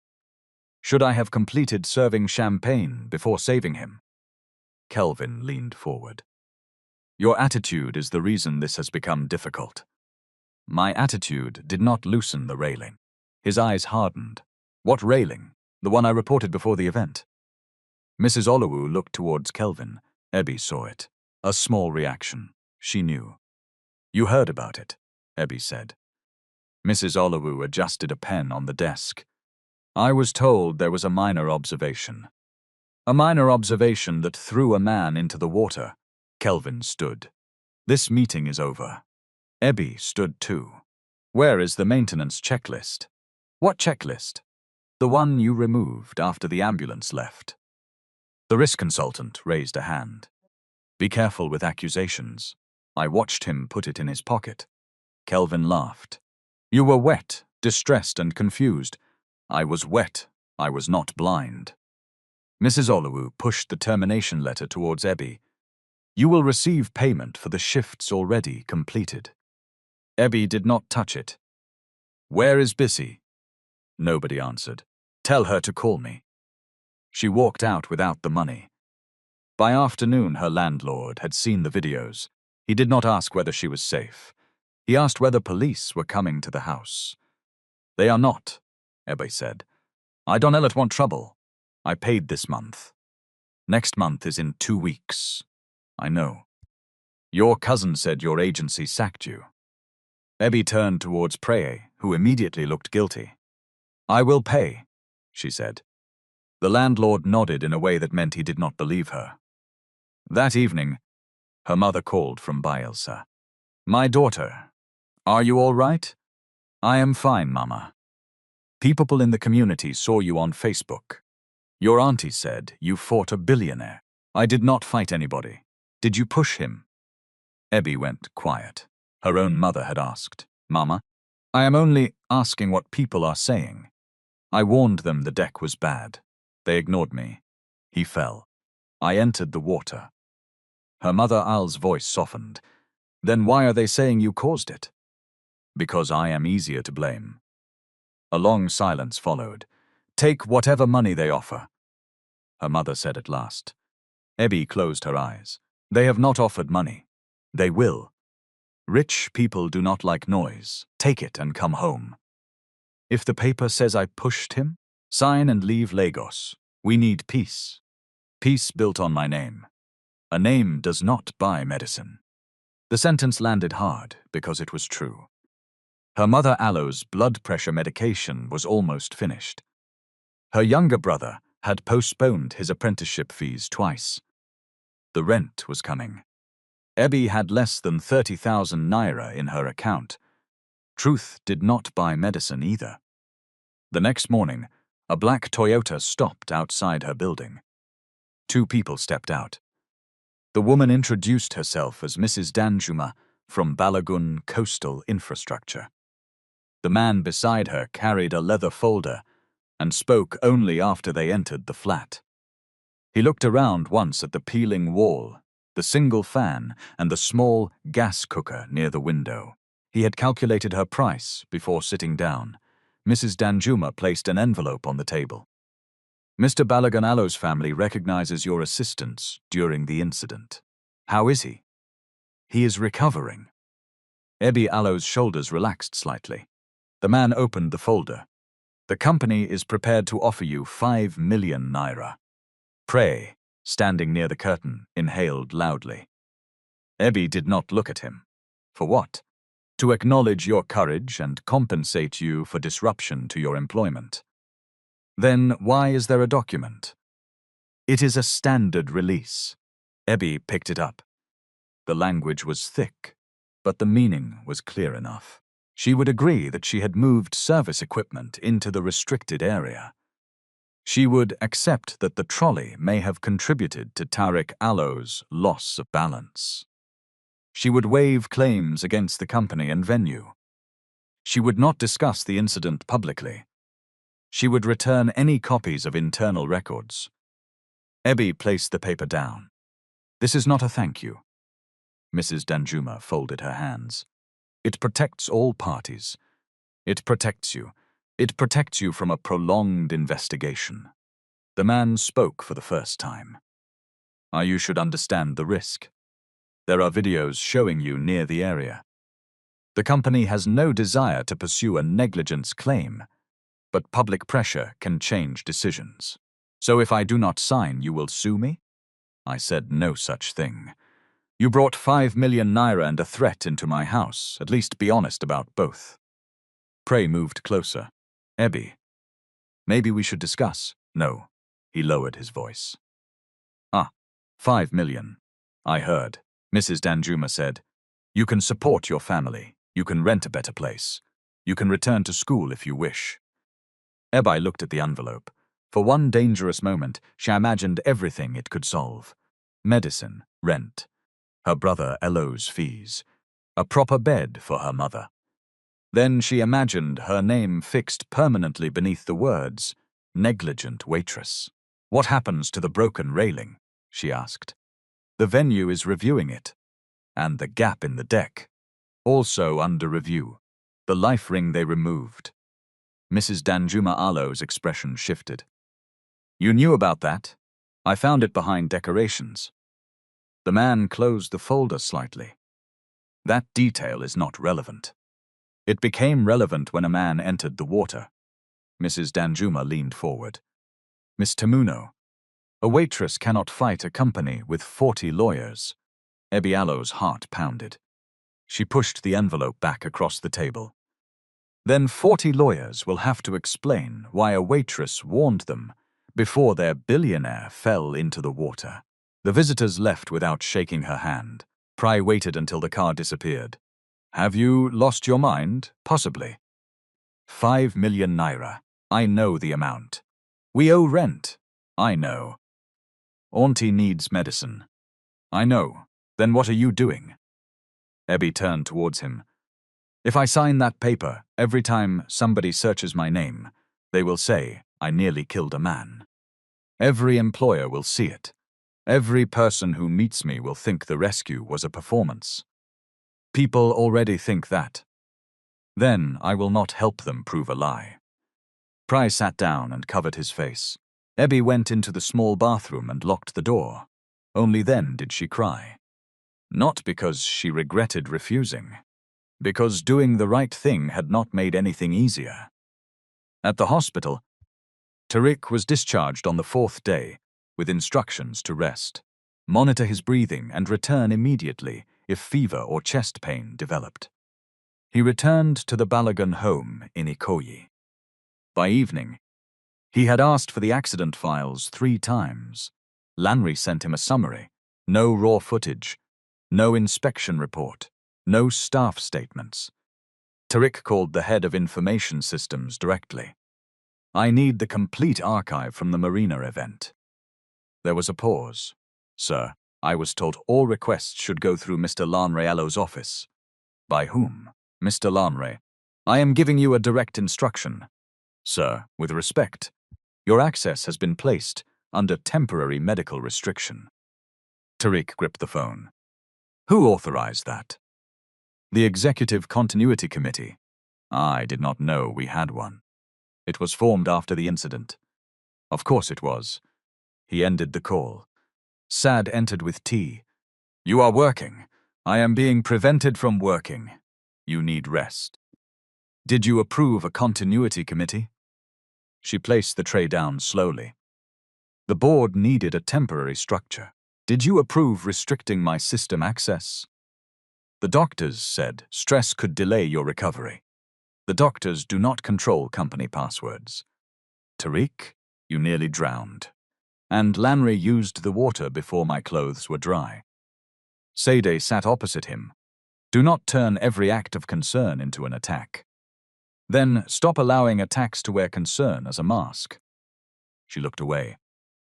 Should I have completed serving champagne before saving him? Kelvin leaned forward. Your attitude is the reason this has become difficult. My attitude did not loosen the railing. His eyes hardened. What railing? The one I reported before the event. Mrs. Olowu looked towards Kelvin. Ebby saw it. A small reaction. She knew. You heard about it, Ebby said. Mrs. Olowu adjusted a pen on the desk. I was told there was a minor observation. A minor observation that threw a man into the water. Kelvin stood. This meeting is over. Ebby stood too. Where is the maintenance checklist? What checklist? The one you removed after the ambulance left. The risk consultant raised a hand. Be careful with accusations. I watched him put it in his pocket. Kelvin laughed. You were wet, distressed and confused. I was wet. I was not blind. Mrs. Olowu pushed the termination letter towards Ebby. You will receive payment for the shifts already completed. Ebby did not touch it. Where is Bissy? Nobody answered. Tell her to call me. She walked out without the money. By afternoon, her landlord had seen the videos. He did not ask whether she was safe. He asked whether police were coming to the house. They are not, Ebby said. I don't want trouble. I paid this month. Next month is in 2 weeks. I know. Your cousin said your agency sacked you. Ebby turned towards Preye, who immediately looked guilty. I will pay, she said. The landlord nodded in a way that meant he did not believe her. That evening, her mother called from Bielsa. My daughter, are you all right? I am fine, Mama. People in the community saw you on Facebook. Your auntie said you fought a billionaire. I did not fight anybody. Did you push him? Ebby went quiet. Her own mother had asked, Mama, I am only asking what people are saying. I warned them the deck was bad. They ignored me. He fell. I entered the water. Her mother Al's voice softened. Then why are they saying you caused it? Because I am easier to blame. A long silence followed. Take whatever money they offer, her mother said at last. Ebby closed her eyes. They have not offered money. They will. Rich people do not like noise. Take it and come home. If the paper says I pushed him, sign and leave Lagos. We need peace. Peace built on my name. A name does not buy medicine. The sentence landed hard because it was true. Her mother Aloe's blood pressure medication was almost finished. Her younger brother had postponed his apprenticeship fees twice. The rent was coming. Ebby had less than 30,000 naira in her account. Truth did not buy medicine either. The next morning, a black Toyota stopped outside her building. Two people stepped out. The woman introduced herself as Mrs. Danjuma from Balagun Coastal Infrastructure. The man beside her carried a leather folder and spoke only after they entered the flat. He looked around once at the peeling wall, the single fan, and the small gas cooker near the window. He had calculated her price before sitting down. Mrs. Danjuma placed an envelope on the table. Mr. Balaganalo's family recognizes your assistance during the incident. How is he? He is recovering. Ebby Aloe's shoulders relaxed slightly. The man opened the folder. The company is prepared to offer you 5 million naira. Prey, standing near the curtain, inhaled loudly. Ebby did not look at him. For what? To acknowledge your courage and compensate you for disruption to your employment. Then why is there a document? It is a standard release. Ebby picked it up. The language was thick, but the meaning was clear enough. She would agree that she had moved service equipment into the restricted area. She would accept that the trolley may have contributed to Tariq Aloe's loss of balance. She would waive claims against the company and venue. She would not discuss the incident publicly. She would return any copies of internal records. Ebby placed the paper down. This is not a thank you. Mrs. Danjuma folded her hands. It protects all parties. It protects you. It protects you from a prolonged investigation. The man spoke for the first time. You should understand the risk. There are videos showing you near the area. The company has no desire to pursue a negligence claim, but public pressure can change decisions. So if I do not sign, you will sue me? I said no such thing. You brought 5 million naira and a threat into my house. At least be honest about both. Prey moved closer. Ebby, maybe we should discuss. No, he lowered his voice. 5 million. I heard. Mrs. Danjuma said, you can support your family. You can rent a better place. You can return to school if you wish. Ebby looked at the envelope. For one dangerous moment, she imagined everything it could solve. Medicine, rent, her brother Elo's fees, a proper bed for her mother. Then she imagined her name fixed permanently beneath the words, negligent waitress. What happens to the broken railing? She asked. The venue is reviewing it. And the gap in the deck. Also under review. The life ring they removed. Mrs. Danjuma Aloe's expression shifted. You knew about that? I found it behind decorations. The man closed the folder slightly. That detail is not relevant. It became relevant when a man entered the water. Mrs. Danjuma leaned forward. Miss Tamuno, a waitress cannot fight a company with 40 lawyers. Ebby Aloe's heart pounded. She pushed the envelope back across the table. Then 40 lawyers will have to explain why a waitress warned them before their billionaire fell into the water. The visitors left without shaking her hand. Pry waited until the car disappeared. Have you lost your mind? Possibly. 5 million naira. I know the amount. We owe rent. I know. Auntie needs medicine. I know. Then what are you doing? Ebby turned towards him. If I sign that paper, every time somebody searches my name, they will say I nearly killed a man. Every employer will see it. Every person who meets me will think the rescue was a performance. People already think that. Then I will not help them prove a lie. Pry sat down and covered his face. Ebby went into the small bathroom and locked the door. Only then did she cry. Not because she regretted refusing. Because doing the right thing had not made anything easier. At the hospital, Tariq was discharged on the 4th day with instructions to rest, monitor his breathing, and return immediately if fever or chest pain developed. He returned to the Balagan home in Ikoyi. By evening, he had asked for the accident files 3 times. Lanry sent him a summary. No raw footage, no inspection report, no staff statements. Tariq called the head of information systems directly. I need the complete archive from the Marina event. There was a pause. Sir, I was told all requests should go through Mr. Lanrealo's office. By whom? Mr. Lanre. I am giving you a direct instruction. Sir, with respect, your access has been placed under temporary medical restriction. Tariq gripped the phone. Who authorized that? The Executive Continuity Committee. I did not know we had one. It was formed after the incident. Of course it was. He ended the call. Sad entered with tea. You are working. I am being prevented from working. You need rest. Did you approve a continuity committee? She placed the tray down slowly. The board needed a temporary structure. Did you approve restricting my system access? The doctors said stress could delay your recovery. The doctors do not control company passwords. Tariq, you nearly drowned. And Lanry used the water before my clothes were dry. Sade sat opposite him. Do not turn every act of concern into an attack. Then stop allowing attacks to wear concern as a mask. She looked away.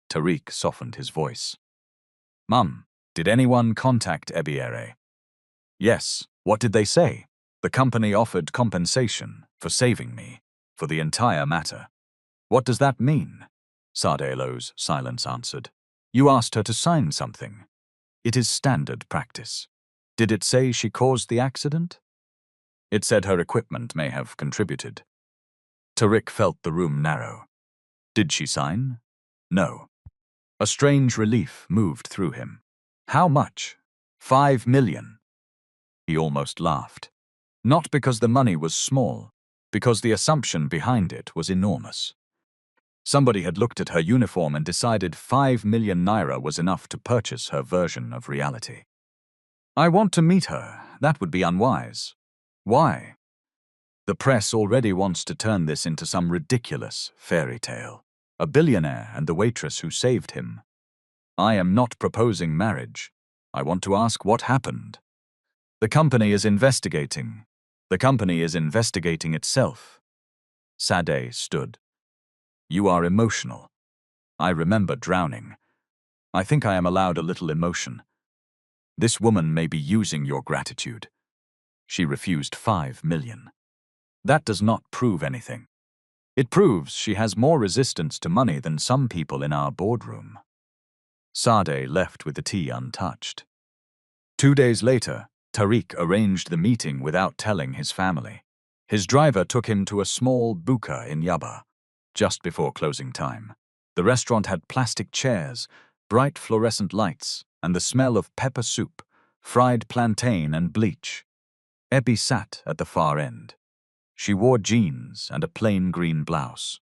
Tariq softened his voice. Mum, did anyone contact Ebiere? Yes. What did they say? The company offered compensation for saving me, for the entire matter. What does that mean? Sardelo's silence answered. You asked her to sign something. It is standard practice. Did it say she caused the accident? It said her equipment may have contributed. Tariq felt the room narrow. Did she sign? No. A strange relief moved through him. How much? 5 million. He almost laughed. Not because the money was small, because the assumption behind it was enormous. Somebody had looked at her uniform and decided 5 million naira was enough to purchase her version of reality. I want to meet her. That would be unwise. Why? The press already wants to turn this into some ridiculous fairy tale. A billionaire and the waitress who saved him. I am not proposing marriage. I want to ask what happened. The company is investigating. The company is investigating itself. Sade stood. You are emotional. I remember drowning. I think I am allowed a little emotion. This woman may be using your gratitude. She refused 5 million. That does not prove anything. It proves she has more resistance to money than some people in our boardroom. Sade left with the tea untouched. 2 days later, Tariq arranged the meeting without telling his family. His driver took him to a small buka in Yaba, just before closing time. The restaurant had plastic chairs, bright fluorescent lights, and the smell of pepper soup, fried plantain, and bleach. Ebi sat at the far end. She wore jeans and a plain green blouse.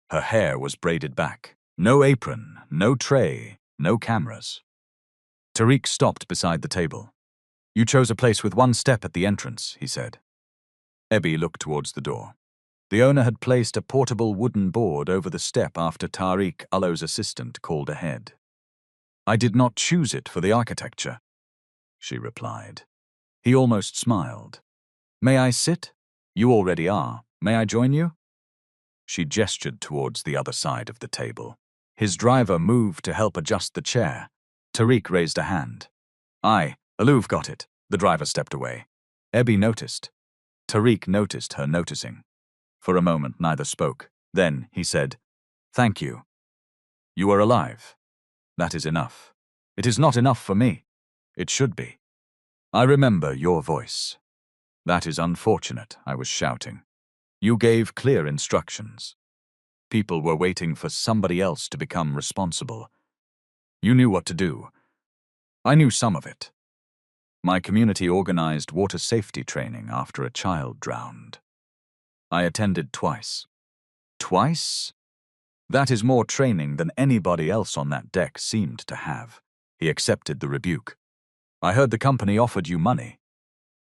Her hair was braided back. No apron, no tray, no cameras. Tariq stopped beside the table. You chose a place with one step at the entrance, he said. Ebi looked towards the door. The owner had placed a portable wooden board over the step after Tariq Allo's assistant called ahead. I did not choose it for the architecture, she replied. He almost smiled. May I sit? You already are. May I join you? She gestured towards the other side of the table. His driver moved to help adjust the chair. Tariq raised a hand. Alouv got it. The driver stepped away. Ebi noticed. Tariq noticed her noticing. For a moment, neither spoke. Then he said, Thank you. You are alive. That is enough. It is not enough for me. It should be. I remember your voice. That is unfortunate, I was shouting. You gave clear instructions. People were waiting for somebody else to become responsible. You knew what to do. I knew some of it. My community organized water safety training after a child drowned. I attended twice. Twice? That is more training than anybody else on that deck seemed to have. He accepted the rebuke. I heard the company offered you money.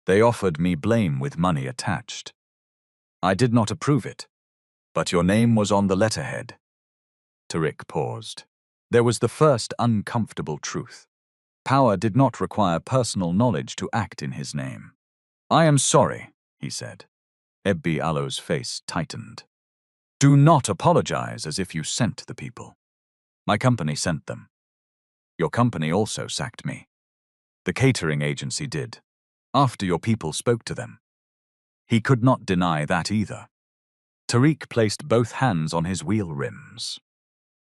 They offered me blame with money attached. I did not approve it, but your name was on the letterhead. Tariq paused. There was the first uncomfortable truth. Power did not require personal knowledge to act in his name. I am sorry, he said. Ebbi Allo's face tightened. Do not apologize as if you sent the people. My company sent them. Your company also sacked me. The catering agency did, after your people spoke to them. He could not deny that either. Tariq placed both hands on his wheel rims.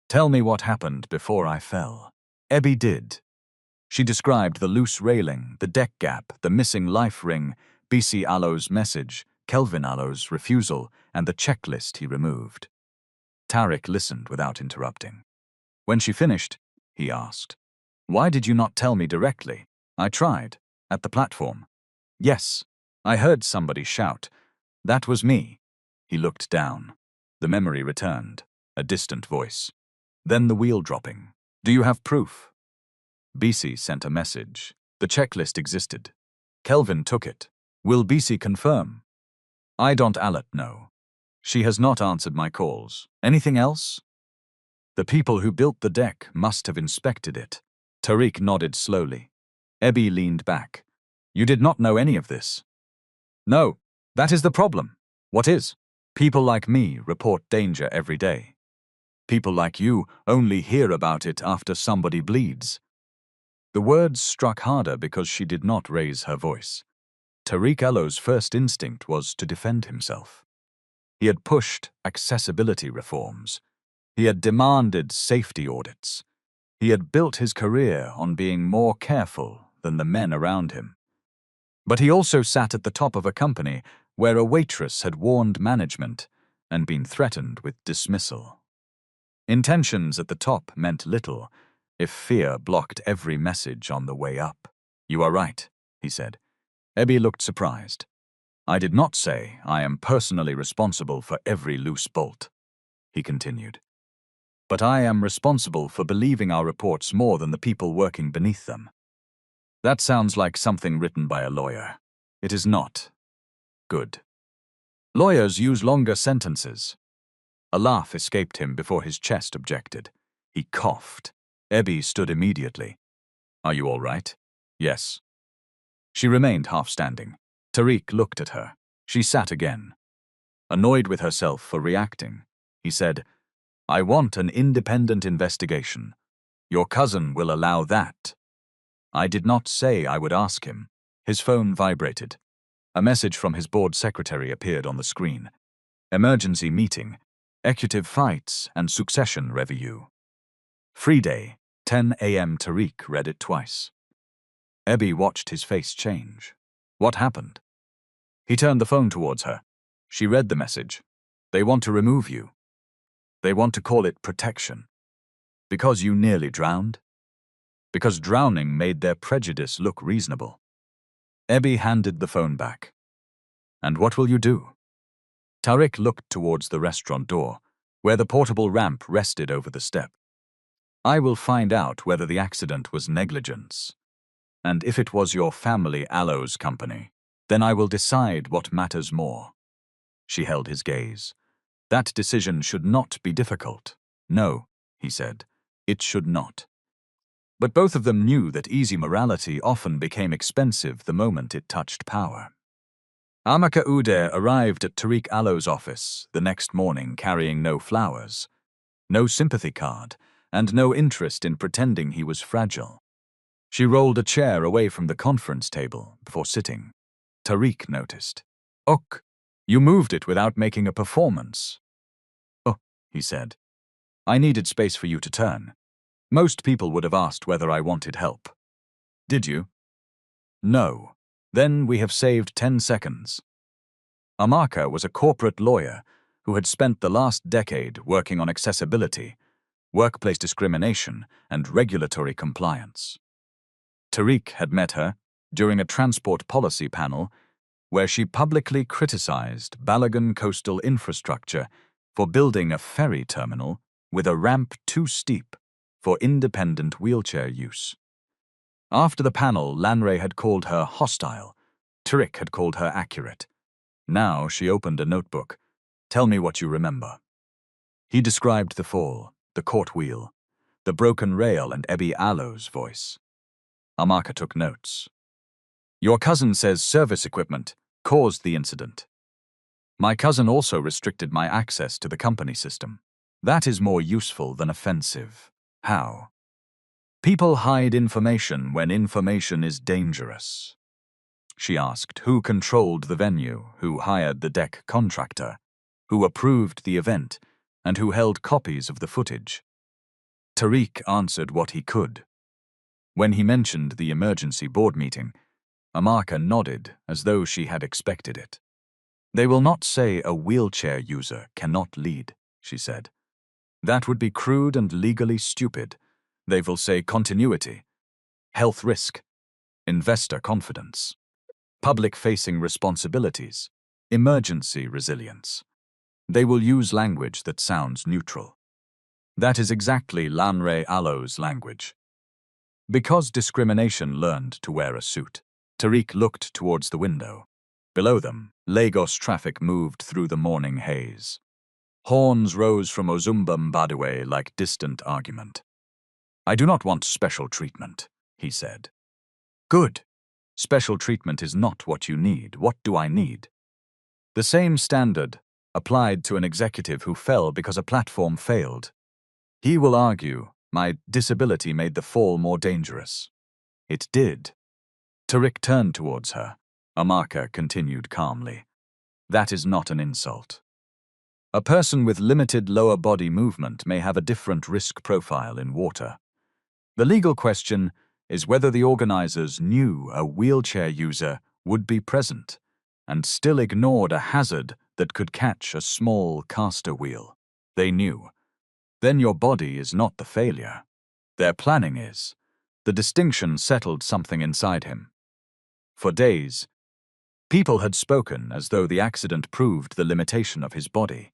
Tell me what happened before I fell. Ebbi did. She described the loose railing, the deck gap, the missing life ring, BC Allo's message, Kelvin Allo's refusal, and the checklist he removed. Tariq listened without interrupting. When she finished, he asked, Why did you not tell me directly? I tried. At the platform. Yes. I heard somebody shout. That was me. He looked down. The memory returned. A distant voice. Then the wheel dropping. Do you have proof? BC sent a message. The checklist existed. Kelvin took it. Will BC confirm? I don't know. She has not answered my calls. Anything else? The people who built the deck must have inspected it. Tariq nodded slowly. Ebbi leaned back. You did not know any of this? No, that is the problem. What is? People like me report danger every day. People like you only hear about it after somebody bleeds. The words struck harder because she did not raise her voice. Tariq Allo's first instinct was to defend himself. He had pushed accessibility reforms. He had demanded safety audits. He had built his career on being more careful than the men around him. But he also sat at the top of a company where a waitress had warned management and been threatened with dismissal. Intentions at the top meant little if fear blocked every message on the way up. You are right, he said. Ebbi looked surprised. I did not say I am personally responsible for every loose bolt, he continued. But I am responsible for believing our reports more than the people working beneath them. That sounds like something written by a lawyer. It is not. Good. Lawyers use longer sentences. A laugh escaped him before his chest objected. He coughed. Ebbi stood immediately. Are you all right? Yes. She remained half-standing. Tariq looked at her. She sat again. Annoyed with herself for reacting, he said, I want an independent investigation. Your cousin will allow that. I did not say I would ask him. His phone vibrated. A message from his board secretary appeared on the screen. Emergency meeting, executive fights and succession review. Free day, 10 a.m. Tariq read it twice. Ebbi watched his face change. What happened? He turned the phone towards her. She read the message. They want to remove you. They want to call it protection. Because you nearly drowned? Because drowning made their prejudice look reasonable. Ebbi handed the phone back. And what will you do? Tariq looked towards the restaurant door, where the portable ramp rested over the step. I will find out whether the accident was negligence. And if it was your family Allo's company, then I will decide what matters more. She held his gaze. That decision should not be difficult. No, he said, it should not. But both of them knew that easy morality often became expensive the moment it touched power. Amaka Udair arrived at Tariq Allo's office the next morning carrying no flowers, no sympathy card, and no interest in pretending he was fragile. She rolled a chair away from the conference table before sitting. Tariq noticed. Ok, you moved it without making a performance. Oh, he said. I needed space for you to turn. Most people would have asked whether I wanted help. Did you? No. Then we have saved 10 seconds. Amaka was a corporate lawyer who had spent the last decade working on accessibility, workplace discrimination, and regulatory compliance. Tariq had met her during a transport policy panel where she publicly criticized Balagan coastal infrastructure for building a ferry terminal with a ramp too steep for independent wheelchair use. After the panel, Lanray had called her hostile. Tariq had called her accurate. Now she opened a notebook. "Tell me what you remember." He described the fall, the court wheel, the broken rail, and Ebi Alo's voice. Amaka took notes. "Your cousin says service equipment caused the incident. My cousin also restricted my access to the company system. That is more useful than offensive." "How?" "People hide information when information is dangerous." She asked who controlled the venue, who hired the deck contractor, who approved the event, and who held copies of the footage. Tariq answered what he could. When he mentioned the emergency board meeting, Amaka nodded as though she had expected it. "They will not say a wheelchair user cannot lead," she said. "That would be crude and legally stupid. They will say continuity, health risk, investor confidence, public-facing responsibilities, emergency resilience. They will use language that sounds neutral." That is exactly Lanray Alo's language. Because discrimination learned to wear a suit, Tariq looked towards the window. Below them, Lagos traffic moved through the morning haze. Horns rose from Ozumba Mbadiwe like distant argument. "I do not want special treatment," he said. "Good. Special treatment is not what you need. What do I need?" The same standard applied to an executive who fell because a platform failed. He will argue, "My disability made the fall more dangerous." It did. Tariq turned towards her. Amaka continued calmly. "That is not an insult. A person with limited lower body movement may have a different risk profile in water. The legal question is whether the organizers knew a wheelchair user would be present and still ignored a hazard that could catch a small caster wheel. They knew. Then your body is not the failure. Their planning is. The distinction settled something inside him. For days, people had spoken as though the accident proved the limitation of his body.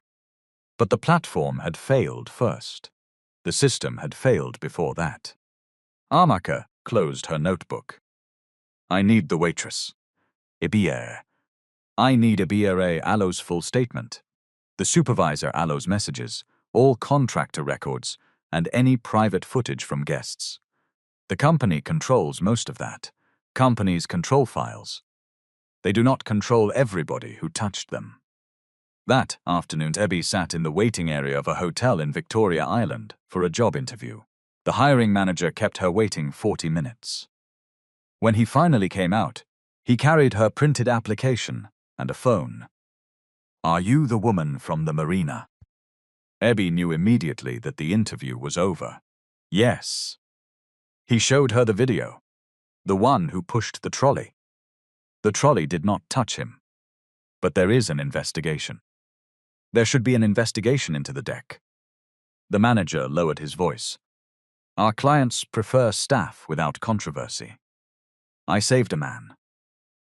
But the platform had failed first. The system had failed before that. Amaka closed her notebook. "I need the waitress. Ibir. I need Ibir Alo's full statement. The supervisor Alo's messages, all contractor records, and any private footage from guests. The company controls most of that. Companies control files. They do not control everybody who touched them." That afternoon, Ebi sat in the waiting area of a hotel in Victoria Island for a job interview. The hiring manager kept her waiting 40 minutes. When he finally came out, he carried her printed application and a phone. "Are you the woman from the marina?" Ebi knew immediately that the interview was over. Yes. He showed her the video. The one who pushed the trolley. The trolley did not touch him. But there is an investigation. There should be an investigation into the deck. The manager lowered his voice. "Our clients prefer staff without controversy. I saved a man.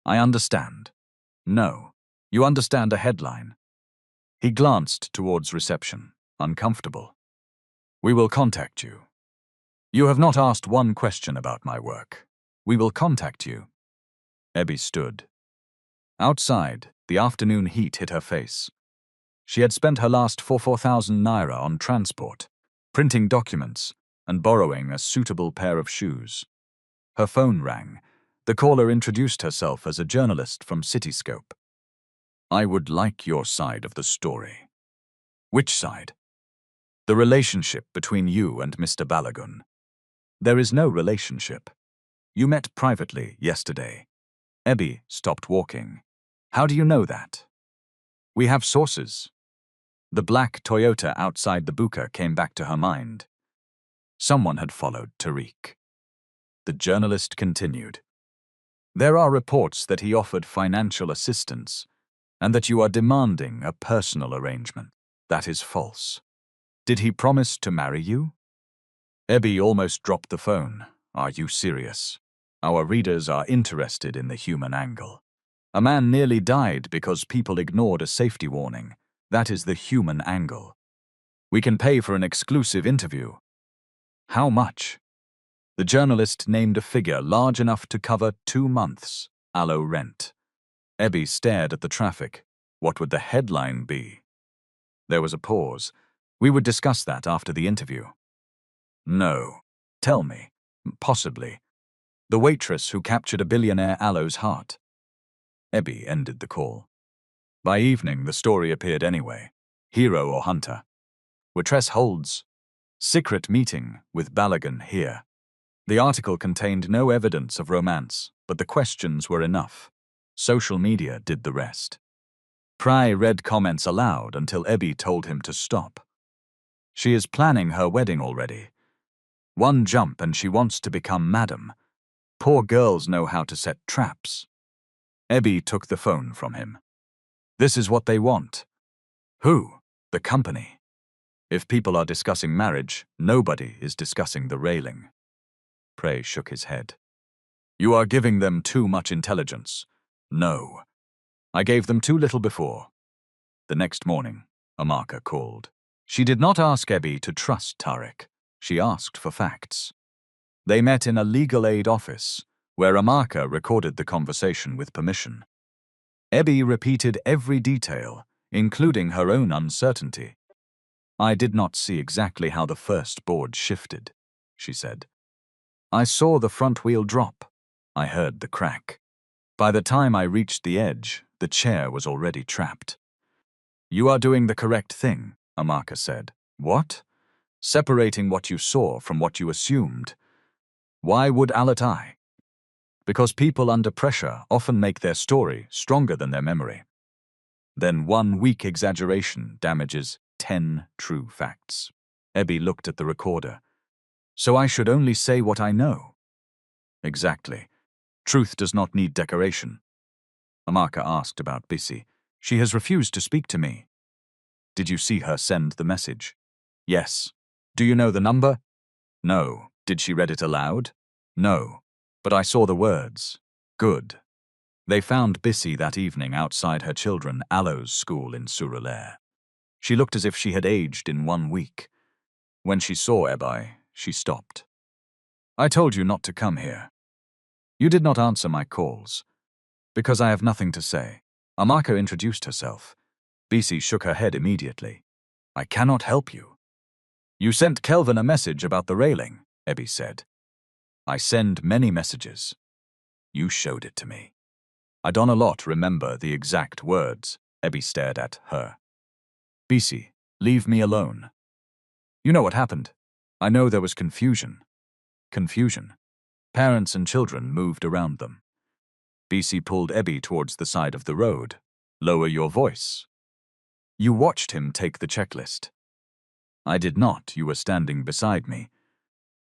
I understand." "No, you understand a headline." He glanced towards reception, uncomfortable. "We will contact you. You have not asked one question about my work. We will contact you." Ebi stood. Outside, the afternoon heat hit her face. She had spent her last 4,000 naira on transport, printing documents, and borrowing a suitable pair of shoes. Her phone rang. The caller introduced herself as a journalist from Cityscope. "I would like your side of the story." "Which side?" "The relationship between you and Mr. Balagun." "There is no relationship. You met privately yesterday." Ebi stopped walking. "How do you know that?" "We have sources." The black Toyota outside the buka came back to her mind. Someone had followed Tariq. The journalist continued. "There are reports that he offered financial assistance and that you are demanding a personal arrangement. That is false. Did he promise to marry you?" Ebi almost dropped the phone. "Are you serious? Our readers are interested in the human angle. A man nearly died because people ignored a safety warning. That is the human angle. We can pay for an exclusive interview. How much? The journalist named a figure large enough to cover 2 months' aloe rent. Ebby stared at the traffic. What would the headline be? There was a pause. We would discuss that after the interview. No. Tell me. Possibly. The waitress who captured a billionaire aloe's heart. Ebby ended the call. By evening, the story appeared anyway. Hero or hunter. Waitress holds secret meeting with Balogun here. The article contained no evidence of romance, but the questions were enough. Social media did the rest. Pry read comments aloud until Ebby told him to stop. She is planning her wedding already. One jump and she wants to become madam. Poor girls know how to set traps. Ebby took the phone from him. This is what they want. Who? The company. If people are discussing marriage, nobody is discussing the railing. Prey shook his head. You are giving them too much intelligence. No. I gave them too little before. The next morning, Amaka called. She did not ask Ebby to trust Tarek. She asked for facts. They met in a legal aid office, where Amaka recorded the conversation with permission. Ebby repeated every detail, including her own uncertainty. I did not see exactly how the first board shifted, she said. I saw the front wheel drop. I heard the crack. By the time I reached the edge, the chair was already trapped. You are doing the correct thing, Amaka said. What? Separating what you saw from what you assumed. Why would Alatai? Because people under pressure often make their story stronger than their memory. Then one weak exaggeration damages 10 true facts. Ebby looked at the recorder. So I should only say what I know. Exactly. Truth does not need decoration. Amaka asked about Bissy. She has refused to speak to me. Did you see her send the message? Yes. Do you know the number? No. Did she read it aloud? No. But I saw the words. Good. They found Bissy that evening outside her children Aloe's school in Surulere. She looked as if she had aged in 1 week. When she saw Ebby, she stopped. I told you not to come here. You did not answer my calls. Because I have nothing to say. Amaka introduced herself. Bissy shook her head immediately. I cannot help you. You sent Kelvin a message about the railing, Ebby said. I send many messages. You showed it to me. I don't a lot remember the exact words. Ebby stared at her. Bissy, leave me alone. You know what happened. I know there was confusion. Confusion. Parents and children moved around them. Bissy pulled Ebby towards the side of the road. Lower your voice. You watched him take the checklist. I did not. You were standing beside me.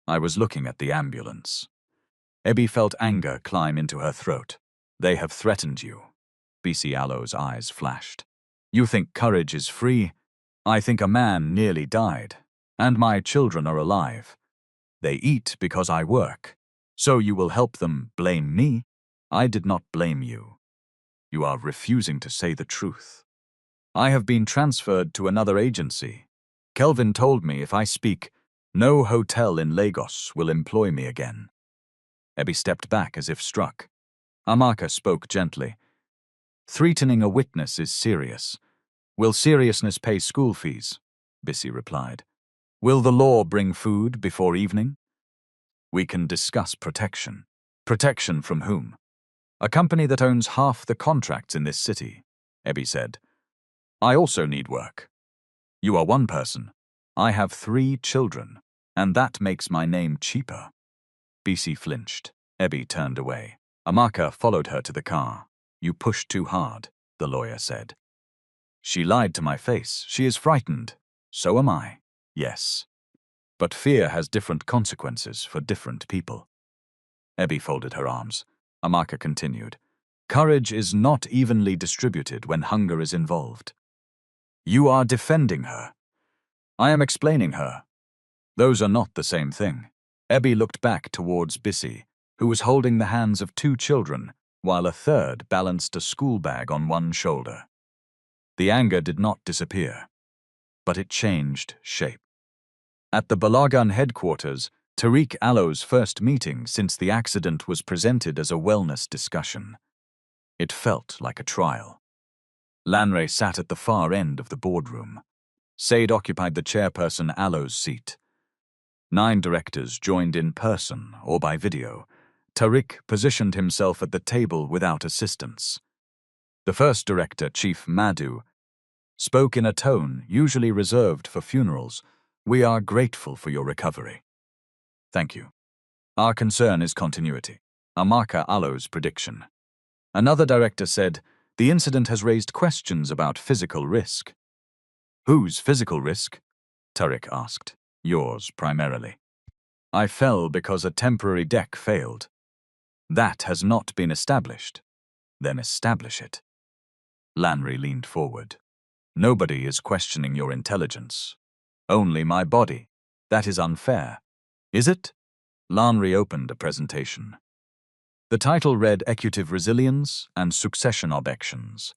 I was looking at the ambulance. Ebby felt anger climb into her throat. They have threatened you. Bissy Aloe's eyes flashed. You think courage is free? I think a man nearly died, and my children are alive. They eat because I work. So you will help them blame me? I did not blame you. You are refusing to say the truth. I have been transferred to another agency. Kelvin told me if I speak, no hotel in Lagos will employ me again. Ebby stepped back as if struck. Amaka spoke gently. Threatening a witness is serious. Will seriousness pay school fees? Bissy replied. Will the law bring food before evening? We can discuss protection. Protection from whom? A company that owns half the contracts in this city, Ebby said. I also need work. You are one person. I have 3 children, and that makes my name cheaper. Bissy flinched. Ebby turned away. Amaka followed her to the car. You pushed too hard, the lawyer said. She lied to my face. She is frightened. So am I. Yes. But fear has different consequences for different people. Ebby folded her arms. Amaka continued. Courage is not evenly distributed when hunger is involved. You are defending her. I am explaining her. Those are not the same thing. Ebby looked back towards Bissy, who was holding the hands of 2 children, while a third balanced a school bag on one shoulder. The anger did not disappear, but it changed shape. At the Balagan headquarters, Tariq Allo's first meeting since the accident was presented as a wellness discussion. It felt like a trial. Lanre sat at the far end of the boardroom. Said occupied the chairperson Allo's seat. 9 directors joined in person or by video. Tariq positioned himself at the table without assistance. The first director, Chief Madhu, spoke in a tone usually reserved for funerals. "We are grateful for your recovery." "Thank you. Our concern is continuity." Amarka Allo's prediction. Another director said, "The incident has raised questions about physical risk." "Whose physical risk?" Tariq asked. "Yours, primarily." "I fell because a temporary deck failed." "That has not been established." "Then establish it." Lanre leaned forward. "Nobody is questioning your intelligence. Only my body. That is unfair." "Is it?" Lanre opened a presentation. The title read Executive Resilience and Succession Objections.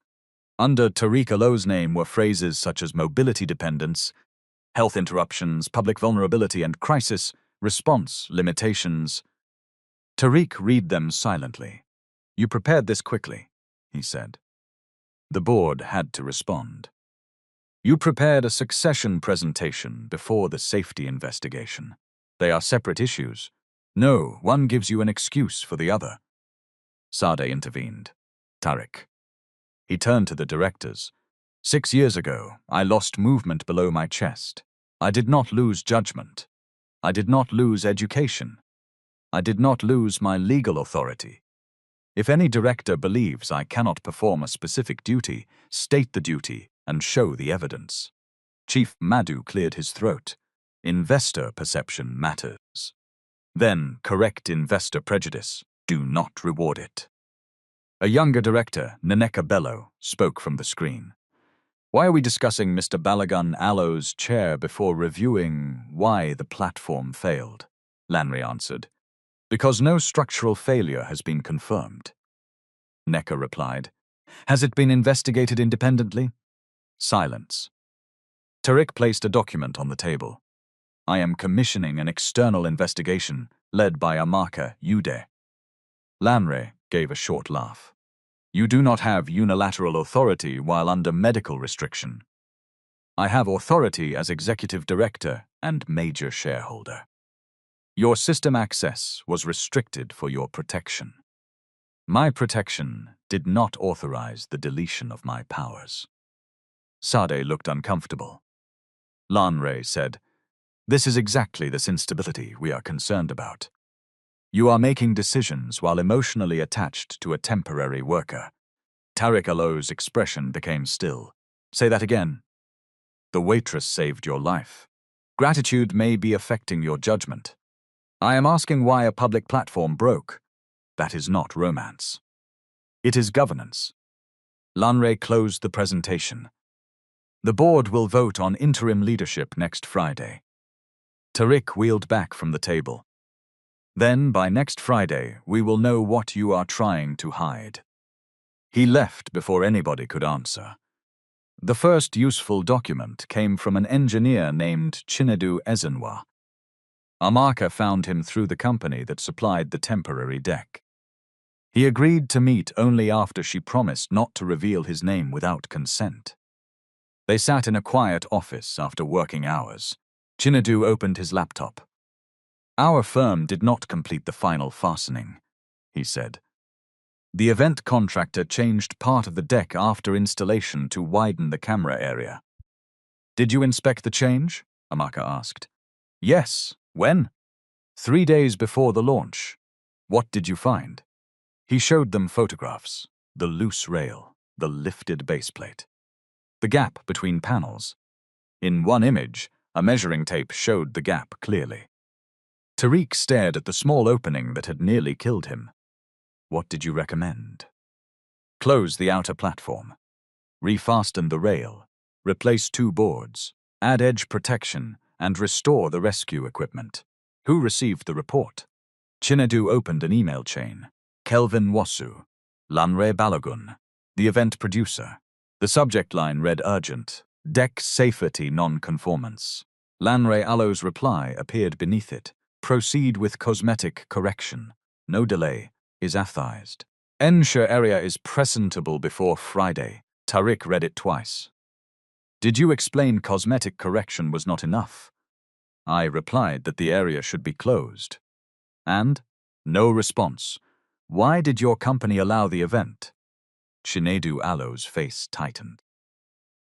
Under Tariq Allo's name were phrases such as mobility dependence, health interruptions, public vulnerability and crisis, response, limitations. Tariq read them silently. "You prepared this quickly," he said. The board had to respond. "You prepared a succession presentation before the safety investigation. They are separate issues. No, one gives you an excuse for the other." Sade intervened. "Tariq." He turned to the directors. 6 years ago, I lost movement below my chest. I did not lose judgment. I did not lose education. I did not lose my legal authority. If any director believes I cannot perform a specific duty, state the duty and show the evidence." Chief Madhu cleared his throat. "Investor perception matters. Then correct investor prejudice. Do not reward it." A younger director, Naneka Bello, spoke from the screen. "Why are we discussing Mr. Balagan Allo's chair before reviewing why the platform failed?" Lanre answered. "Because no structural failure has been confirmed." Neka replied. "Has it been investigated independently?" Silence. Tariq placed a document on the table. "I am commissioning an external investigation led by Amarka Ude." Lanre gave a short laugh. "You do not have unilateral authority while under medical restriction." "I have authority as executive director and major shareholder." "Your system access was restricted for your protection." "My protection did not authorize the deletion of my powers." Sade looked uncomfortable. Lanre said, "This is exactly this instability we are concerned about. You are making decisions while emotionally attached to a temporary worker." Tariq Allo's expression became still. "Say that again." "The waitress saved your life. Gratitude may be affecting your judgment. I am asking why a public platform broke. That is not romance. It is governance." Lanre closed the presentation. "The board will vote on interim leadership next Friday." Tariq wheeled back from the table. "Then, by next Friday, we will know what you are trying to hide." He left before anybody could answer. The first useful document came from an engineer named Chinedu Ezenwa. Amarka found him through the company that supplied the temporary deck. He agreed to meet only after she promised not to reveal his name without consent. They sat in a quiet office after working hours. Chinedu opened his laptop. "Our firm did not complete the final fastening," he said. "The event contractor changed part of the deck after installation to widen the camera area." "Did you inspect the change?" Amaka asked. "Yes. When?" 3 days before the launch." "What did you find?" He showed them photographs: the loose rail, the lifted baseplate, the gap between panels. In one image, a measuring tape showed the gap clearly. Tariq stared at the small opening that had nearly killed him. "What did you recommend?" "Close the outer platform. Refasten the rail. Replace 2 boards. Add edge protection and restore the rescue equipment." "Who received the report?" Chinedu opened an email chain. Kelvin Wasu, Lanre Balagun, the event producer. The subject line read urgent, deck safety non-conformance. Lanre Allo's reply appeared beneath it. Proceed with cosmetic correction. No delay. Is authorized. Ensure area is presentable before Friday. Tariq read it twice. Did you explain cosmetic correction was not enough? I replied that the area should be closed. And? No response. Why did your company allow the event? Chinedu Allo's face tightened.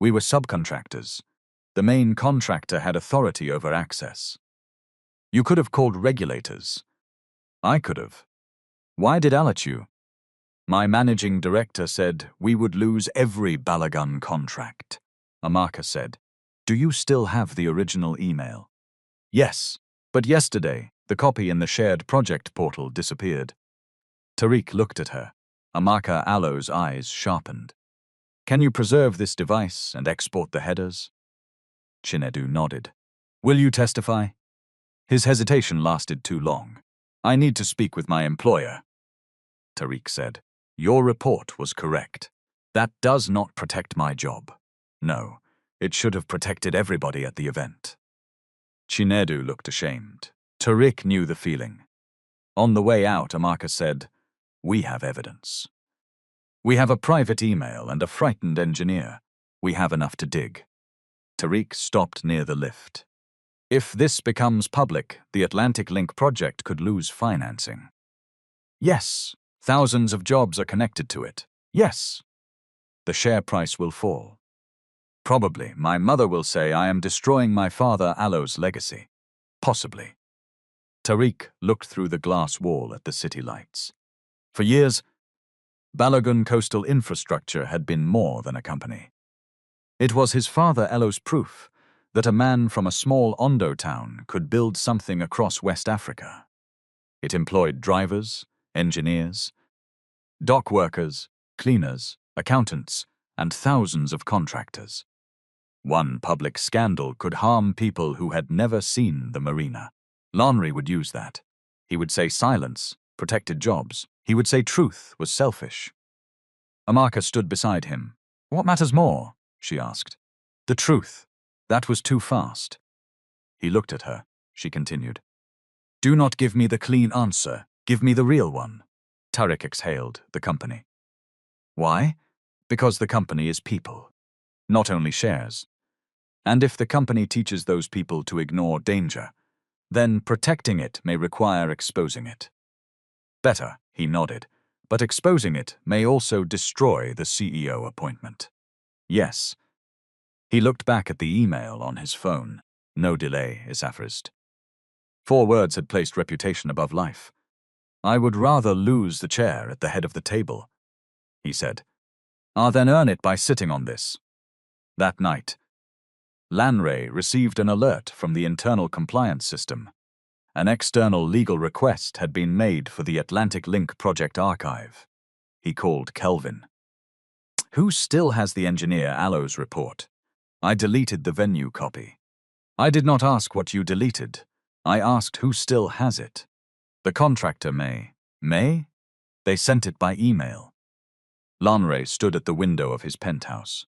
We were subcontractors. The main contractor had authority over access. You could have called regulators. I could have. Why did I let you? My managing director said we would lose every Balagun contract. Amaka said, do you still have the original email? Yes, but yesterday, the copy in the shared project portal disappeared. Tariq looked at her. Amaka Allo's eyes sharpened. Can you preserve this device and export the headers? Chinedu nodded. Will you testify? His hesitation lasted too long. I need to speak with my employer. Tariq said, your report was correct. That does not protect my job. No, it should have protected everybody at the event. Chinedu looked ashamed. Tariq knew the feeling. On the way out, Amaka said, we have evidence. We have a private email and a frightened engineer. We have enough to dig. Tariq stopped near the lift. If this becomes public, the Atlantic Link project could lose financing. Yes, thousands of jobs are connected to it. Yes. The share price will fall. Probably, my mother will say I am destroying my father Allo's legacy. Possibly. Tariq looked through the glass wall at the city lights. For years, Balagun Coastal Infrastructure had been more than a company. It was his father Allo's proof that a man from a small Ondo town could build something across West Africa. It employed drivers, engineers, dock workers, cleaners, accountants, and thousands of contractors. One public scandal could harm people who had never seen the marina. Lanre would use that. He would say silence protected jobs. He would say truth was selfish. Amaka stood beside him. What matters more? She asked. The truth. That was too fast. He looked at her. She continued. Do not give me the clean answer. Give me the real one. Tariq exhaled, the company. Why? Because the company is people, not only shares. And if the company teaches those people to ignore danger, then protecting it may require exposing it. Better, he nodded, but exposing it may also destroy the CEO appointment. Yes. He looked back at the email on his phone. No delay, Isaphrast. 4 words had placed reputation above life. I would rather lose the chair at the head of the table, he said. I'll then earn it by sitting on this. That night, Lanre received an alert from the internal compliance system. An external legal request had been made for the Atlantic Link project archive. He called Kelvin. Who still has the engineer Allo's report? I deleted the venue copy. I did not ask what you deleted. I asked who still has it. The contractor may. May? They sent it by email. Lanre stood at the window of his penthouse,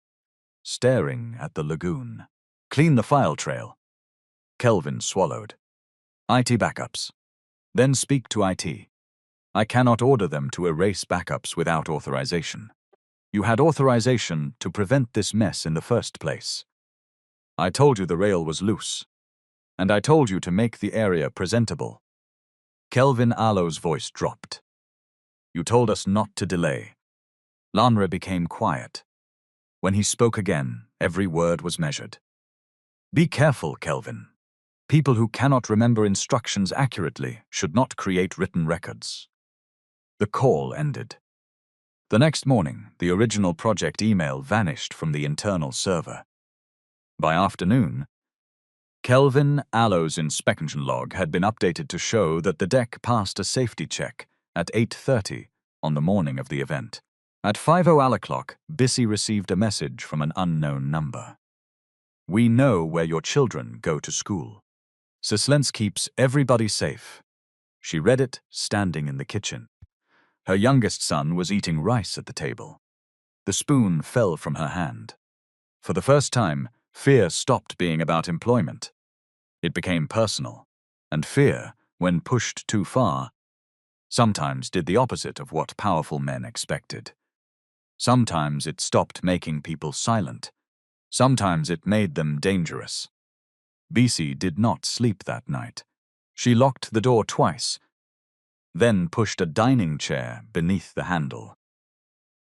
staring at the lagoon. Clean the file trail. Kelvin swallowed. IT backups. Then speak to IT. I cannot order them to erase backups without authorization. You had authorization to prevent this mess in the first place. I told you the rail was loose. And I told you to make the area presentable. Kelvin Allo's voice dropped. You told us not to delay. Lanre became quiet. When he spoke again, every word was measured. Be careful, Kelvin. People who cannot remember instructions accurately should not create written records. The call ended. The next morning, the original project email vanished from the internal server. By afternoon, Kelvin Allo's inspection log had been updated to show that the deck passed a safety check at 8:30 on the morning of the event. At 5:00 Bissy received a message from an unknown number. We know where your children go to school. Sislens keeps everybody safe. She read it, standing in the kitchen. Her youngest son was eating rice at the table. The spoon fell from her hand. For the first time, fear stopped being about employment. It became personal, and fear, when pushed too far, sometimes did the opposite of what powerful men expected. Sometimes it stopped making people silent. Sometimes it made them dangerous. Bisi did not sleep that night. She locked the door twice, then pushed a dining chair beneath the handle.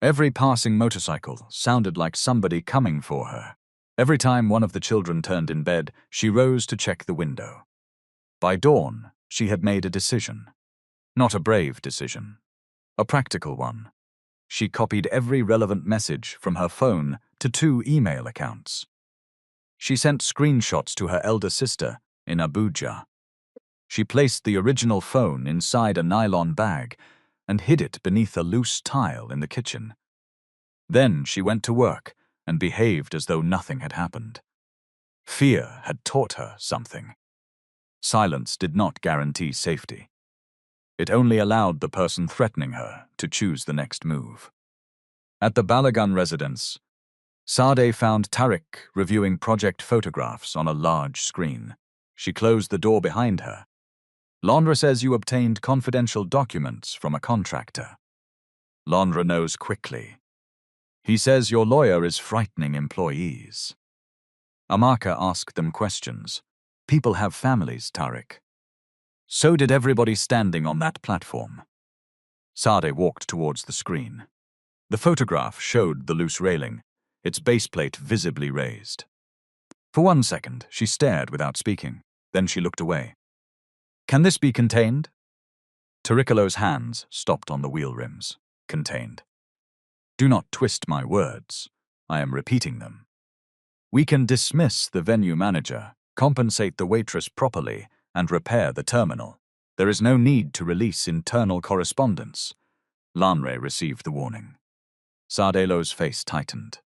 Every passing motorcycle sounded like somebody coming for her. Every time one of the children turned in bed, she rose to check the window. By dawn, she had made a decision. Not a brave decision. A practical one. She copied every relevant message from her phone to 2 email accounts. She sent screenshots to her elder sister in Abuja. She placed the original phone inside a nylon bag and hid it beneath a loose tile in the kitchen. Then she went to work and behaved as though nothing had happened. Fear had taught her something. Silence did not guarantee safety. It only allowed the person threatening her to choose the next move. At the Balagan residence, Sade found Tariq reviewing project photographs on a large screen. She closed the door behind her. Londra says you obtained confidential documents from a contractor. Londra knows quickly. He says your lawyer is frightening employees. Amaka asked them questions. People have families, Tariq. So did everybody standing on that platform. Sade walked towards the screen. The photograph showed the loose railing, its baseplate visibly raised. For 1 second, she stared without speaking. Then she looked away. Can this be contained? Taricolo's hands stopped on the wheel rims. Contained. Do not twist my words. I am repeating them. We can dismiss the venue manager, compensate the waitress properly, and repair the terminal. There is no need to release internal correspondence. Lanre received the warning. Sardelo's face tightened.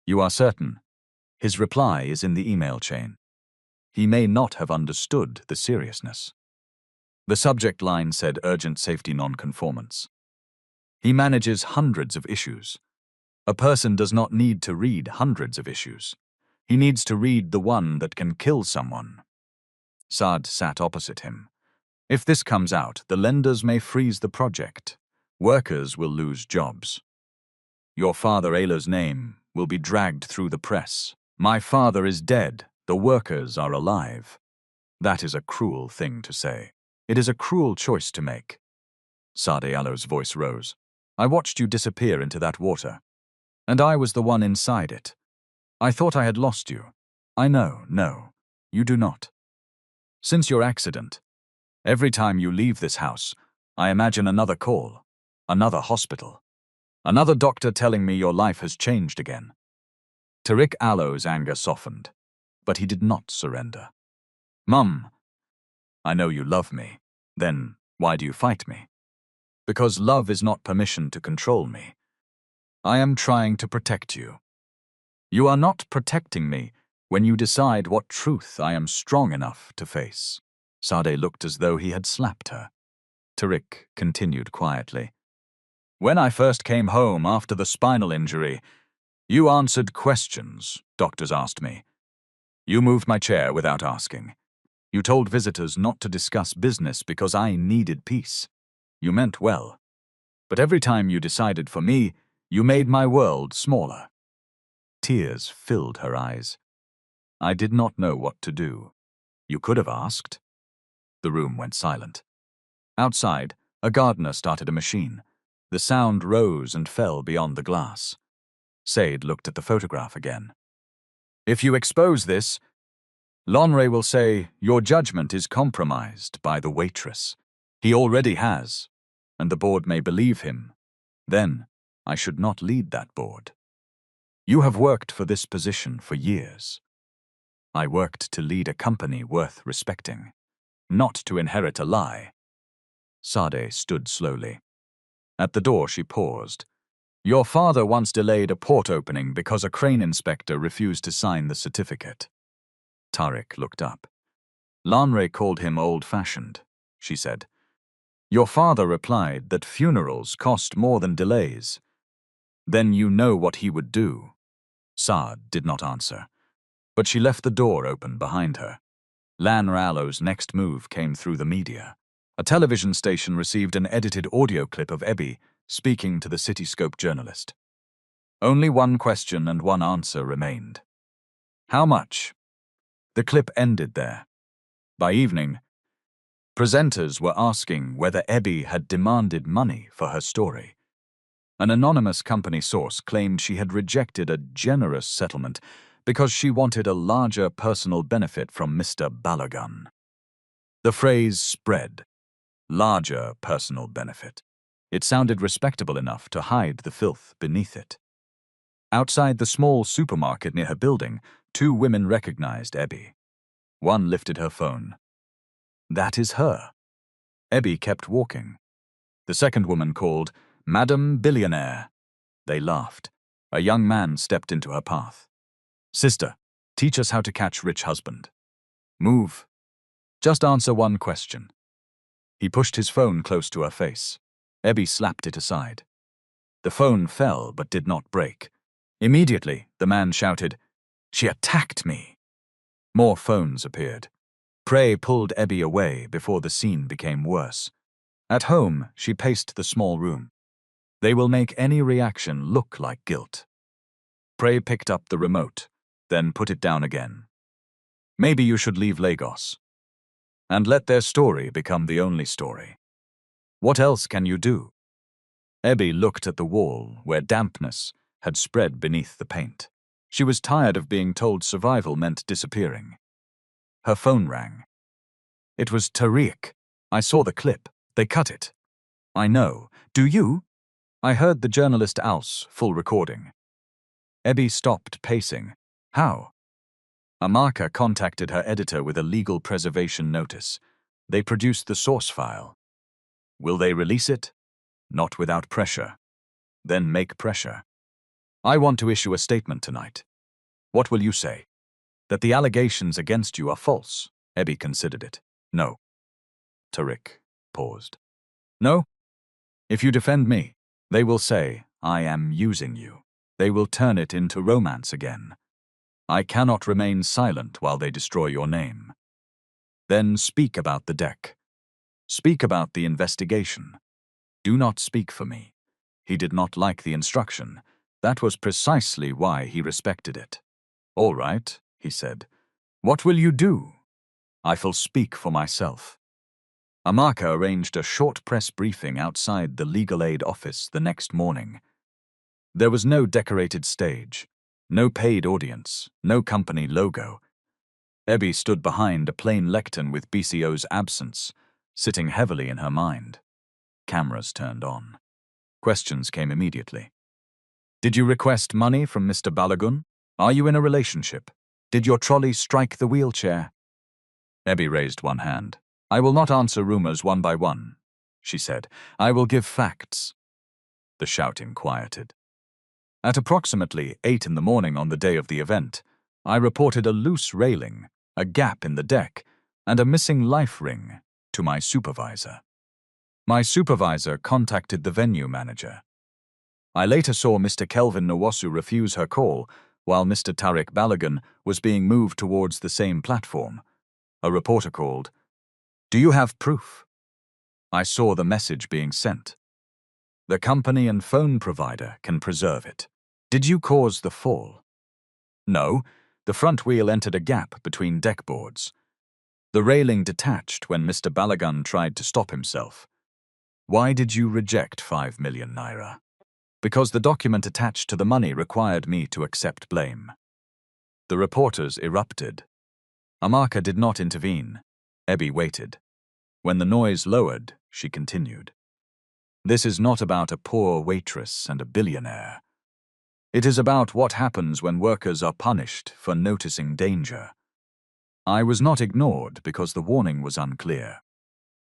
You are certain? His reply is in the email chain. He may not have understood the seriousness. The subject line said urgent safety non-conformance. He manages hundreds of issues. A person does not need to read hundreds of issues. He needs to read the one that can kill someone. Saad sat opposite him. If this comes out, the lenders may freeze the project. Workers will lose jobs. Your father Ayla's name will be dragged through the press. My father is dead. The workers are alive. That is a cruel thing to say. It is a cruel choice to make. Sade Alo's voice rose. I watched you disappear into that water. And I was the one inside it. I thought I had lost you. I know, no, you do not. Since your accident, every time you leave this house, I imagine another call, another hospital, another doctor telling me your life has changed again. Tariq Alo's anger softened, but he did not surrender. Mum, I know you love me. Then why do you fight me? Because love is not permission to control me. I am trying to protect you. You are not protecting me when you decide what truth I am strong enough to face. Sade looked as though he had slapped her. Tariq continued quietly. When I first came home after the spinal injury, you answered questions doctors asked me. You moved my chair without asking. You told visitors not to discuss business because I needed peace. You meant well. But every time you decided for me, you made my world smaller. Tears filled her eyes. I did not know what to do. You could have asked. The room went silent. Outside, a gardener started a machine. The sound rose and fell beyond the glass. Said looked at the photograph again. If you expose this, Lonre will say your judgment is compromised by the waitress. He already has, and the board may believe him. Then, I should not lead that board. You have worked for this position for years. I worked to lead a company worth respecting, not to inherit a lie. Sade stood slowly. At the door she paused. Your father once delayed a port opening because a crane inspector refused to sign the certificate. Tariq looked up. Lanre called him old-fashioned, she said. Your father replied that funerals cost more than delays. Then you know what he would do. Saad did not answer, but she left the door open behind her. Lan Rallo's next move came through the media. A television station received an edited audio clip of Ebby speaking to the Cityscope journalist. Only one question and one answer remained. How much? The clip ended there. By evening, presenters were asking whether Ebby had demanded money for her story. An anonymous company source claimed she had rejected a generous settlement because she wanted a larger personal benefit from Mr. Balagun. The phrase spread. Larger personal benefit. It sounded respectable enough to hide the filth beneath it. Outside the small supermarket near her building, two women recognized Ebby. One lifted her phone. That is her. Ebby kept walking. The second woman called, Madam Billionaire. They laughed. A young man stepped into her path. Sister, teach us how to catch rich husband. Move. Just answer one question. He pushed his phone close to her face. Ebby slapped it aside. The phone fell but did not break. Immediately, the man shouted, She attacked me. More phones appeared. Prey pulled Ebby away before the scene became worse. At home, she paced the small room. They will make any reaction look like guilt. Prey picked up the remote, then put it down again. Maybe you should leave Lagos. And let their story become the only story. What else can you do? Ebby looked at the wall where dampness had spread beneath the paint. She was tired of being told survival meant disappearing. Her phone rang. It was Tariq. I saw the clip. They cut it. I know. Do you? I heard the journalist Al's full recording. Ebby stopped pacing. How? Amaka contacted her editor with a legal preservation notice. They produced the source file. Will they release it? Not without pressure. Then make pressure. I want to issue a statement tonight. What will you say? That the allegations against you are false. Ebby considered it. No. Tariq paused. No? If you defend me, they will say, I am using you. They will turn it into romance again. I cannot remain silent while they destroy your name. Then speak about the deck. Speak about the investigation. Do not speak for me. He did not like the instruction. That was precisely why he respected it. All right, he said. What will you do? I will speak for myself. Amaka arranged a short press briefing outside the legal aid office the next morning. There was no decorated stage, no paid audience, no company logo. Ebby stood behind a plain lectern with BCO's absence, sitting heavily in her mind. Cameras turned on. Questions came immediately. Did you request money from Mr. Balagun? Are you in a relationship? Did your trolley strike the wheelchair? Ebby raised one hand. I will not answer rumors one by one, she said. I will give facts. The shouting quieted. At approximately 8 in the morning on the day of the event, I reported a loose railing, a gap in the deck, and a missing life ring to my supervisor. My supervisor contacted the venue manager. I later saw Mr. Kelvin Nwasu refuse her call while Mr. Tariq Balagun was being moved towards the same platform. A reporter called, Do you have proof? I saw the message being sent. The company and phone provider can preserve it. Did you cause the fall? No, the front wheel entered a gap between deck boards. The railing detached when Mr. Balagun tried to stop himself. Why did you reject 5 million naira? Because the document attached to the money required me to accept blame. The reporters erupted. Amaka did not intervene. Ebby waited. When the noise lowered, she continued. This is not about a poor waitress and a billionaire. It is about what happens when workers are punished for noticing danger. I was not ignored because the warning was unclear.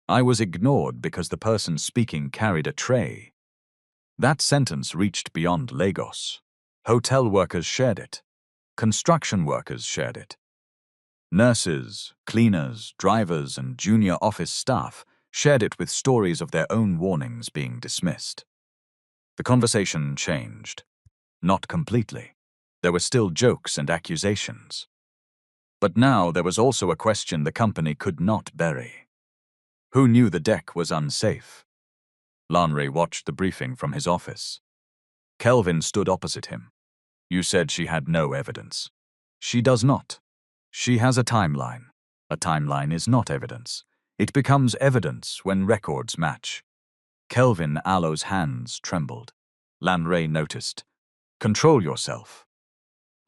I was ignored because the person speaking carried a tray. That sentence reached beyond Lagos. Hotel workers shared it. Construction workers shared it. Nurses, cleaners, drivers, and junior office staff shared it with stories of their own warnings being dismissed. The conversation changed. Not completely. There were still jokes and accusations. But now there was also a question the company could not bury. Who knew the deck was unsafe? Lanre watched the briefing from his office. Kelvin stood opposite him. You said she had no evidence. She does not. She has a timeline. A timeline is not evidence. It becomes evidence when records match. Kelvin Allow's hands trembled. Lanre noticed. Control yourself.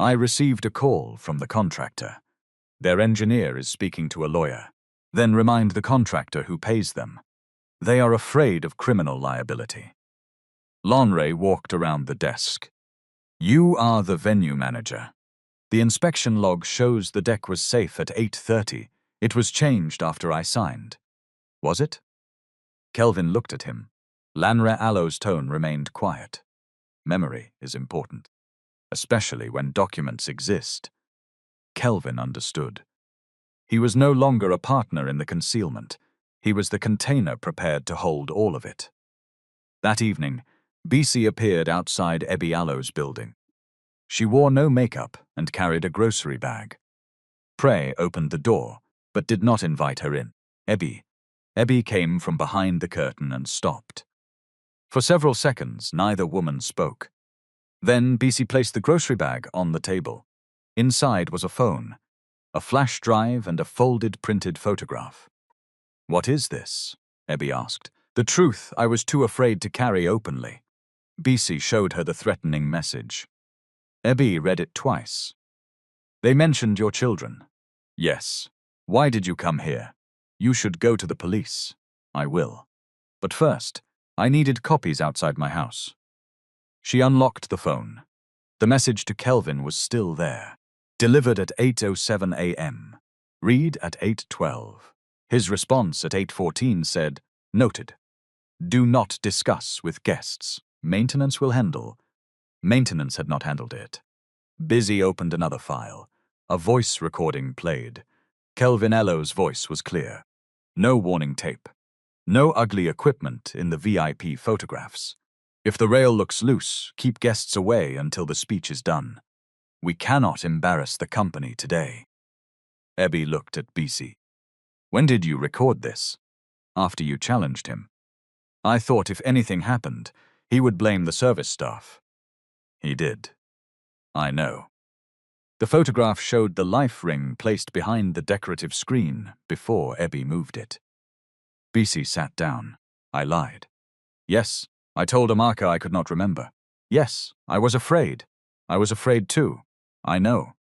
I received a call from the contractor. Their engineer is speaking to a lawyer. Then remind the contractor who pays them. They are afraid of criminal liability. Lanre walked around the desk. You are the venue manager. The inspection log shows the deck was safe at 8:30. It was changed after I signed. Was it? Kelvin looked at him. Lanre Allow's tone remained quiet. Memory is important, especially when documents exist. Kelvin understood. He was no longer a partner in the concealment. He was the container prepared to hold all of it. That evening, BC appeared outside Ebby Allow's building. She wore no makeup and carried a grocery bag. Prey opened the door, but did not invite her in. Ebby came from behind the curtain and stopped. For several seconds, neither woman spoke. Then BC placed the grocery bag on the table. Inside was a phone, a flash drive, and a folded printed photograph. What is this? Ebby asked. The truth I was too afraid to carry openly. BC showed her the threatening message. Ebby read it twice. They mentioned your children. Yes. Why did you come here? You should go to the police. I will. But first, I needed copies outside my house. She unlocked the phone. The message to Kelvin was still there. Delivered at 8:07 a.m. Read at 8:12. His response at 8:14 said, Noted. Do not discuss with guests. Maintenance will handle. Maintenance had not handled it. Busy opened another file. A voice recording played. Kelvin Allow's voice was clear. No warning tape. No ugly equipment in the VIP photographs. If the rail looks loose, keep guests away until the speech is done. We cannot embarrass the company today. Ebby looked at BC. When did you record this? After you challenged him. I thought if anything happened, he would blame the service staff. He did. I know. The photograph showed the life ring placed behind the decorative screen before Ebby moved it. BC sat down. I lied. Yes, I told Amaka I could not remember. Yes, I was afraid. I was afraid too. I know.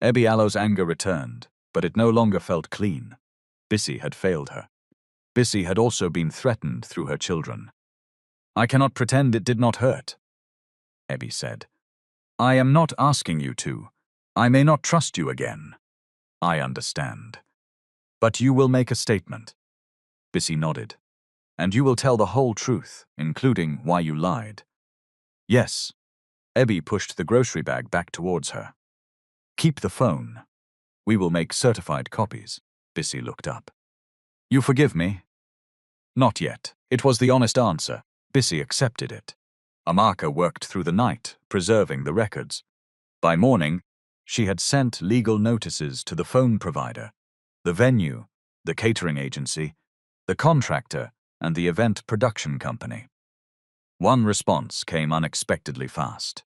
Ebby Allow's anger returned, but it no longer felt clean. Bissy had failed her. Bissy had also been threatened through her children. I cannot pretend it did not hurt, Ebby said. I am not asking you to. I may not trust you again. I understand. But you will make a statement. Bissy nodded. And you will tell the whole truth, including why you lied. Yes. Ebby pushed the grocery bag back towards her. Keep the phone. We will make certified copies. Bissy looked up. You forgive me? Not yet. It was the honest answer. Bissy accepted it. Amaka worked through the night, preserving the records. By morning, she had sent legal notices to the phone provider, the venue, the catering agency, the contractor, and the event production company. One response came unexpectedly fast.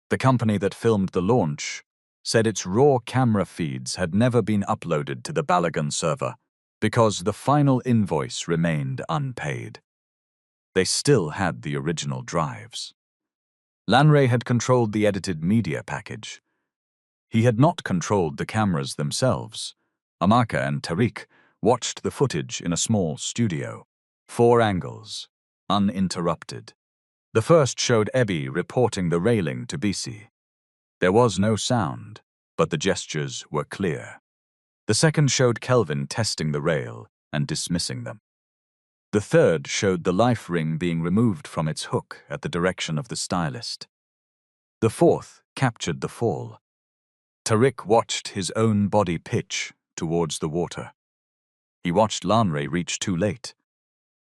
The company that filmed the launch said its raw camera feeds had never been uploaded to the Balagan server because the final invoice remained unpaid. They still had the original drives. Lanre had controlled the edited media package. He had not controlled the cameras themselves. Amaka and Tariq watched the footage in a small studio. 4 angles, uninterrupted. The first showed Ebby reporting the railing to BC. There was no sound, but the gestures were clear. The second showed Kelvin testing the rail and dismissing them. The third showed the life ring being removed from its hook at the direction of the stylist. The fourth captured the fall. Tariq watched his own body pitch towards the water. He watched Lanre reach too late.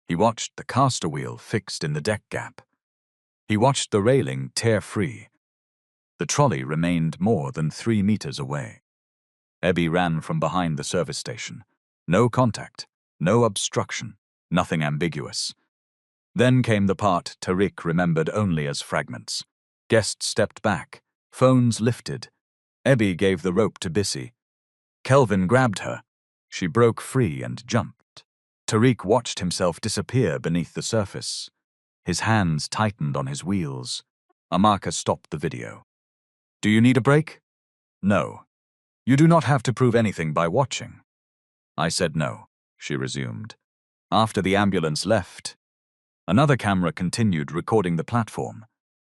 He watched the caster wheel fixed in the deck gap. He watched the railing tear free. The trolley remained more than 3 meters away. Ebby ran from behind the service station. No contact, no obstruction, nothing ambiguous. Then came the part Tariq remembered only as fragments. Guests stepped back, phones lifted. Ebby gave the rope to Bissy. Kelvin grabbed her. She broke free and jumped. Tariq watched himself disappear beneath the surface. His hands tightened on his wheels. Amaka stopped the video. "Do you need a break?" "No. You do not have to prove anything by watching." "I said no," she resumed. After the ambulance left, another camera continued recording the platform.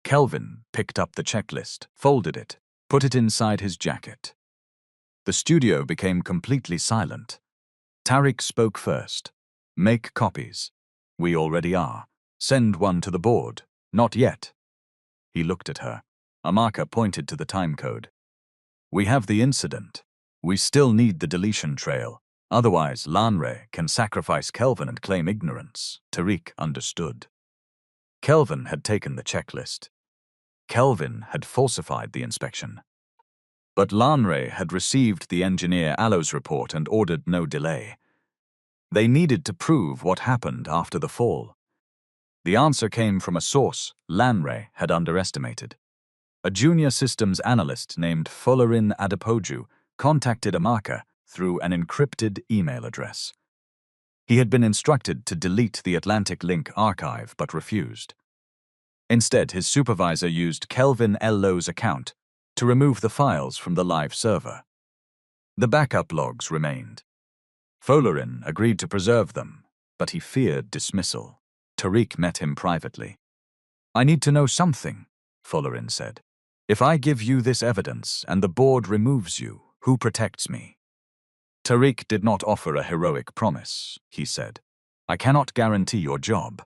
Kelvin picked up the checklist, folded it, put it inside his jacket. The studio became completely silent. Tariq spoke first. "Make copies." "We already are." "Send one to the board." "Not yet." He looked at her. Amaka pointed to the timecode. "We have the incident. We still need the deletion trail. Otherwise, Lanre can sacrifice Kelvin and claim ignorance." Tariq understood. Kelvin had taken the checklist. Kelvin had falsified the inspection. But Lanre had received the engineer Allo's report and ordered no delay. They needed to prove what happened after the fall. The answer came from a source Lanre had underestimated. A junior systems analyst named Folarin Adepoju contacted Amaka through an encrypted email address. He had been instructed to delete the Atlantic Link archive but refused. Instead, his supervisor used Kelvin Lo's account to remove the files from the live server. The backup logs remained. Folarin agreed to preserve them, but he feared dismissal. Tariq met him privately. "I need to know something," Folarin said. "If I give you this evidence and the board removes you, who protects me?" Tariq did not offer a heroic promise. He said, "I cannot guarantee your job.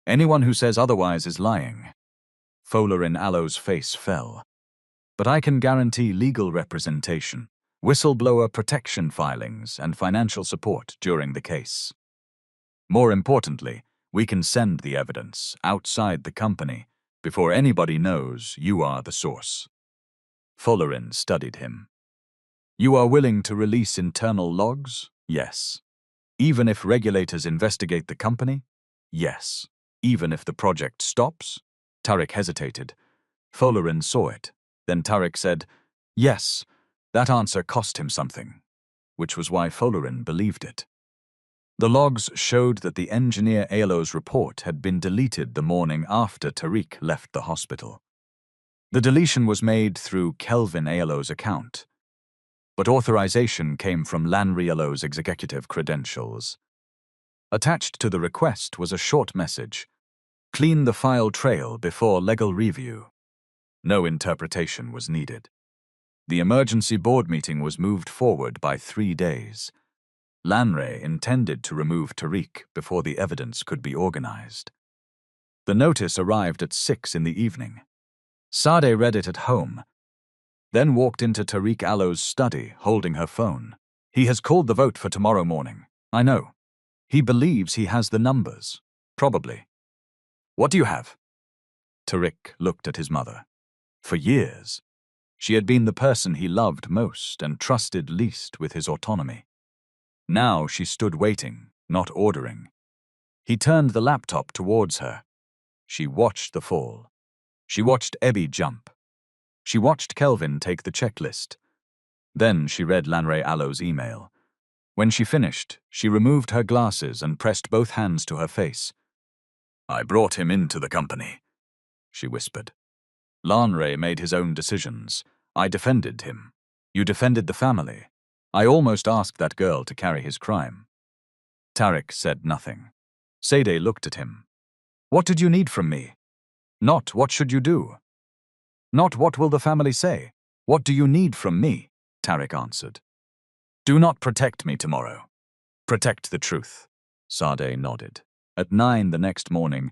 Anyone who says otherwise is lying." Folarin Allo's face fell. "But I can guarantee legal representation, whistleblower protection filings, and financial support during the case. More importantly, we can send the evidence outside the company before anybody knows you are the source." Folarin studied him. "You are willing to release internal logs?" "Yes." "Even if regulators investigate the company?" "Yes." "Even if the project stops?" Tariq hesitated. Folarin saw it. Then Tariq said, "Yes." That answer cost him something, which was why Folarin believed it. The logs showed that the engineer Alo's report had been deleted the morning after Tariq left the hospital. The deletion was made through Kelvin Alo's account, but authorization came from Lanre Alo's executive credentials. Attached to the request was a short message: "Clean the file trail before legal review." No interpretation was needed. The emergency board meeting was moved forward by 3 days. Lanre intended to remove Tariq before the evidence could be organized. The notice arrived at 6 in the evening. Sade read it at home, then walked into Tariq Allo's study holding her phone. "He has called the vote for tomorrow morning." "I know. He believes he has the numbers." "Probably." "What do you have?" Tariq looked at his mother. For years, she had been the person he loved most and trusted least with his autonomy. Now she stood waiting, not ordering. He turned the laptop towards her. She watched the fall. She watched Ebby jump. She watched Kelvin take the checklist. Then she read Lanre Allo's email. When she finished, she removed her glasses and pressed both hands to her face. "I brought him into the company," she whispered. "Lanre made his own decisions. I defended him. You defended the family. I almost asked that girl to carry his crime." Tariq said nothing. Sade looked at him. "What did you need from me? Not what should you do? Not what will the family say? What do you need from me?" Tariq answered. "Do not protect me tomorrow. Protect the truth." Sade nodded. At 9 the next morning,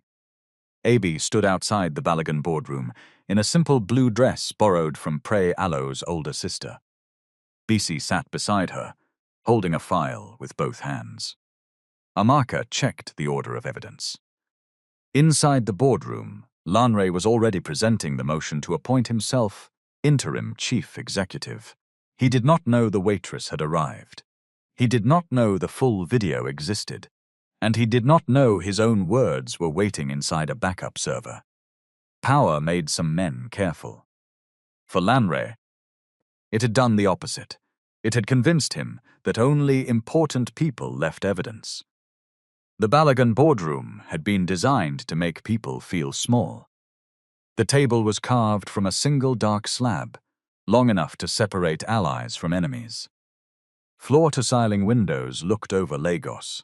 Abi stood outside the Balagan boardroom in a simple blue dress borrowed from Prey Allo's older sister. Bisi sat beside her, holding a file with both hands. Amaka checked the order of evidence. Inside the boardroom, Lanre was already presenting the motion to appoint himself interim chief executive. He did not know the waitress had arrived. He did not know the full video existed. And he did not know his own words were waiting inside a backup server. Power made some men careful. For Lanre, it had done the opposite. It had convinced him that only important people left evidence. The Balagan boardroom had been designed to make people feel small. The table was carved from a single dark slab, long enough to separate allies from enemies. Floor-to-ceiling windows looked over Lagos.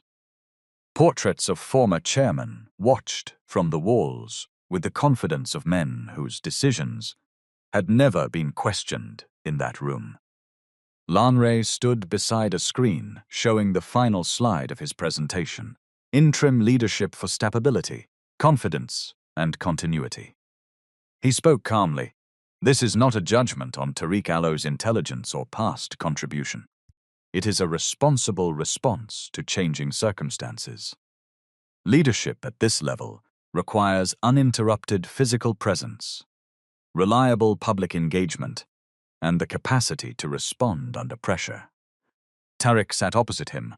Portraits of former chairmen watched from the walls with the confidence of men whose decisions had never been questioned in that room. Lanre stood beside a screen showing the final slide of his presentation. Interim leadership for stability, confidence, and continuity. He spoke calmly. This is not a judgment on Tariq Allo's intelligence or past contribution. It is a responsible response to changing circumstances. Leadership at this level requires uninterrupted physical presence, reliable public engagement, and the capacity to respond under pressure. Tariq sat opposite him.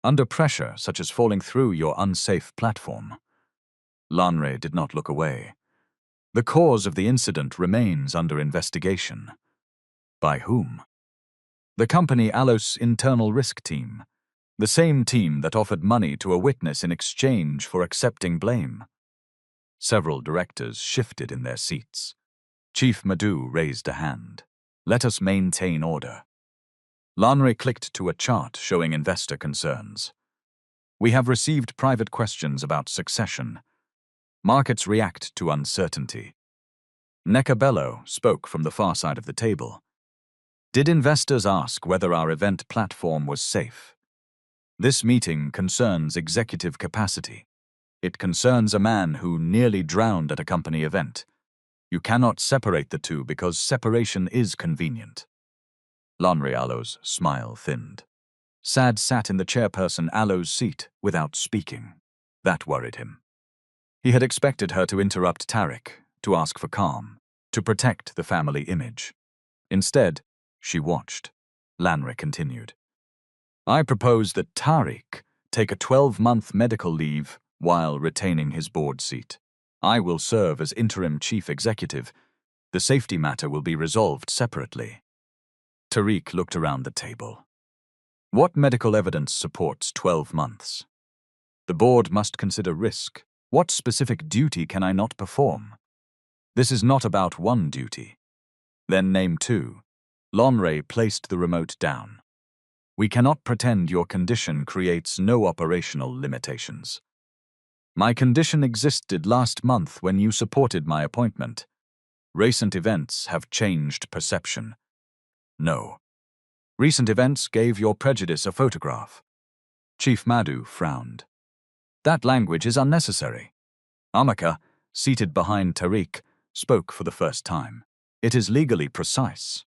Under pressure, such as falling through your unsafe platform. Lanre did not look away. The cause of the incident remains under investigation. By whom? The company Allos internal risk team, the same team that offered money to a witness in exchange for accepting blame. Several directors shifted in their seats. Chief Madhu raised a hand. Let us maintain order. Lanre clicked to a chart showing investor concerns. We have received private questions about succession. Markets react to uncertainty. Necabello spoke from the far side of the table. Did investors ask whether our event platform was safe? This meeting concerns executive capacity. It concerns a man who nearly drowned at a company event. You cannot separate the two because separation is convenient. Lanre Allo's smile thinned. Sad sat in the chairperson Allo's seat without speaking. That worried him. He had expected her to interrupt Tariq, to ask for calm, to protect the family image. Instead, she watched. Lanre continued. I propose that Tariq take a 12-month medical leave while retaining his board seat. I will serve as interim chief executive. The safety matter will be resolved separately. Tariq looked around the table. What medical evidence supports 12 months? The board must consider risk. What specific duty can I not perform? This is not about one duty. Then name two. Lanre placed the remote down. We cannot pretend your condition creates no operational limitations. My condition existed last month when you supported my appointment. Recent events have changed perception. No. Recent events gave your prejudice a photograph. Chief Madhu frowned. That language is unnecessary. Amaka, seated behind Tariq, spoke for the first time. It is legally precise.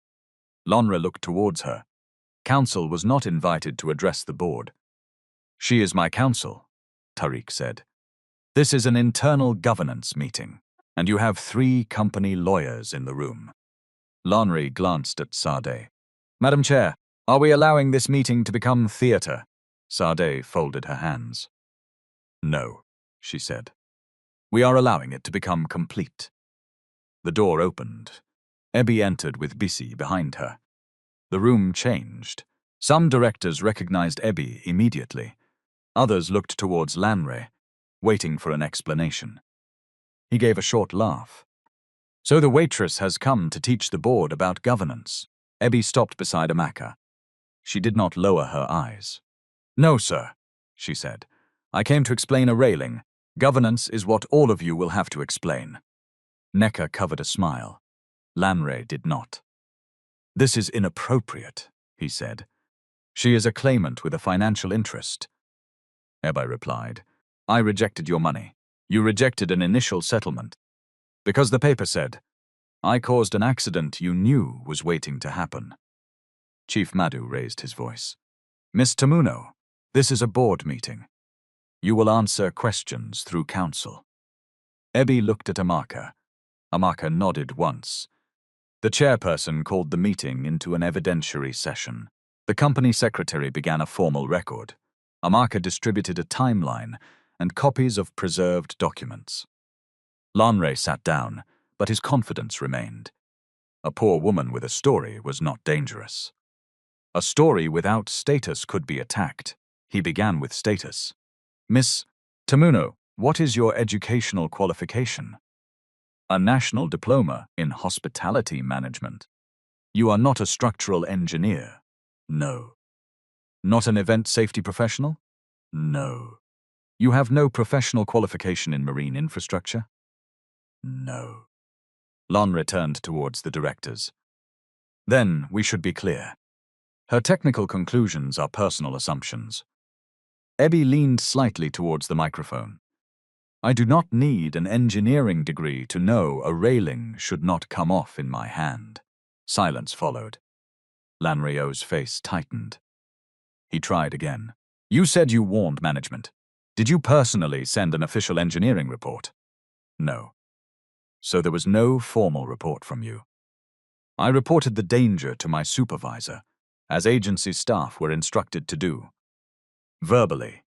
Lanre looked towards her. Counsel was not invited to address the board. She is my counsel, Tariq said. This is an internal governance meeting, and you have 3 company lawyers in the room. Lanre glanced at Sade. Madam Chair, are we allowing this meeting to become theatre? Sade folded her hands. No, she said. We are allowing it to become complete. The door opened. Ebi entered with Bisi behind her. The room changed. Some directors recognized Ebi immediately. Others looked towards Lanre, waiting for an explanation. He gave a short laugh. So the waitress has come to teach the board about governance. Ebi stopped beside Amaka. She did not lower her eyes. No, sir, she said. I came to explain a railing. Governance is what all of you will have to explain. Neka covered a smile. Lanre did not. This is inappropriate, he said. She is a claimant with a financial interest. Ebi replied. I rejected your money. You rejected an initial settlement. Because the paper said, I caused an accident you knew was waiting to happen. Chief Madhu raised his voice. Miss Tamuno, this is a board meeting. You will answer questions through counsel. Ebby looked at Amaka. Amaka nodded once. The chairperson called the meeting into an evidentiary session. The company secretary began a formal record. Amaka distributed a timeline and copies of preserved documents. Lanre sat down, but his confidence remained. A poor woman with a story was not dangerous. A story without status could be attacked. He began with status. Miss Tamuno, what is your educational qualification? A national diploma in hospitality management. You are not a structural engineer? No. Not an event safety professional? No. You have no professional qualification in marine infrastructure? No. Lon returned towards the directors. Then we should be clear. Her technical conclusions are personal assumptions. Ebby leaned slightly towards the microphone. I do not need an engineering degree to know a railing should not come off in my hand. Silence followed. Lanrio's face tightened. He tried again. You said you warned management. Did you personally send an official engineering report? No. So there was no formal report from you. I reported the danger to my supervisor, as agency staff were instructed to do. Verbally,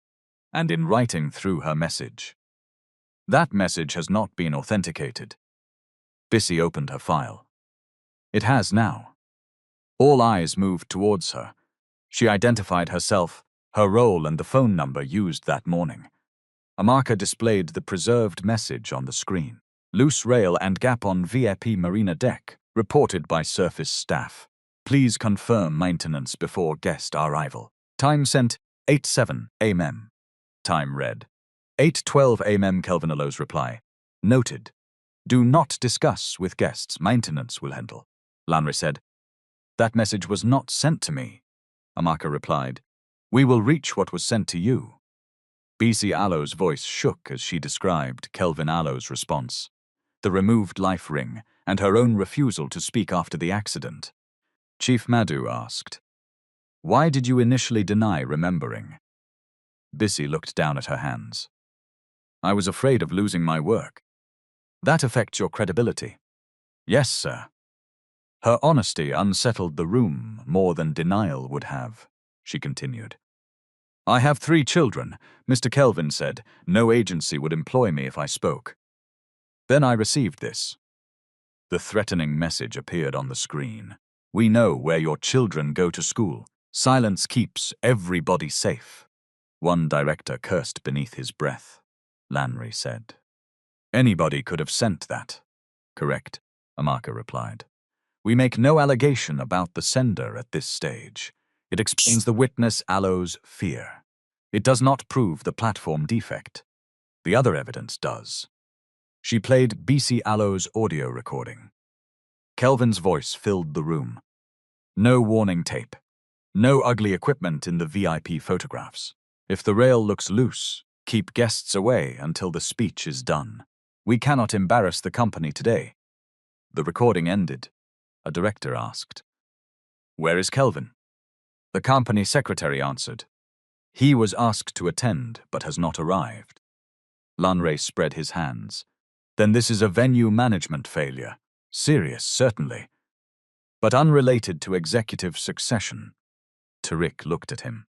and in writing through her message. That message has not been authenticated. Bissy opened her file. It has now. All eyes moved towards her. She identified herself, her role and the phone number used that morning. Amaka displayed the preserved message on the screen. Loose rail and gap on VIP marina deck, reported by surface staff. Please confirm maintenance before guest arrival. Time sent 8:07 am. Time read 8:12 am. Kelvin Alo's reply. Noted. Do not discuss with guests. Maintenance will handle. Lanre said. That message was not sent to me. Amaka replied. We will reach what was sent to you. BC Alo's voice shook as she described Kelvin Alo's response. The removed life ring and her own refusal to speak after the accident. Chief Madhu asked, why did you initially deny remembering? Bissy looked down at her hands. I was afraid of losing my work. That affects your credibility. Yes, sir. Her honesty unsettled the room more than denial would have, she continued. I have 3 children. Mr. Kelvin said no agency would employ me if I spoke. Then I received this. The threatening message appeared on the screen. We know where your children go to school. Silence keeps everybody safe. One director cursed beneath his breath. Lanre said. Anybody could have sent that. Correct, Amaka replied. We make no allegation about the sender at this stage. It explains the witness Alo's fear. It does not prove the platform defect. The other evidence does. She played BC Alo's audio recording. Kelvin's voice filled the room. No warning tape. No ugly equipment in the VIP photographs. If the rail looks loose, keep guests away until the speech is done. We cannot embarrass the company today. The recording ended. A director asked, where is Kelvin? The company secretary answered, he was asked to attend but has not arrived. Lanre spread his hands. Then this is a venue management failure. Serious, certainly. But unrelated to executive succession. Tariq looked at him.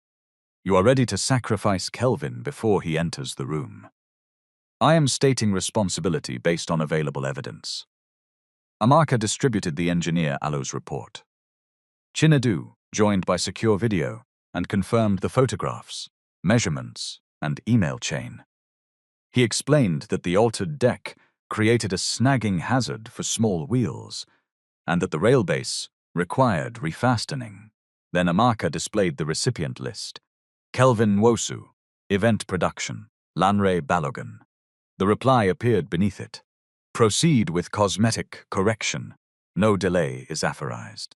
You are ready to sacrifice Kelvin before he enters the room. I am stating responsibility based on available evidence. Amaka distributed the engineer Alo's report. Chinadu joined by secure video and confirmed the photographs, measurements, and email chain. He explained that the altered deck created a snagging hazard for small wheels, and that the rail base required refastening. Then Amaka displayed the recipient list. Kelvin Wosu, Event Production, Lanre Balogun. The reply appeared beneath it. Proceed with cosmetic correction. No delay is aphorized.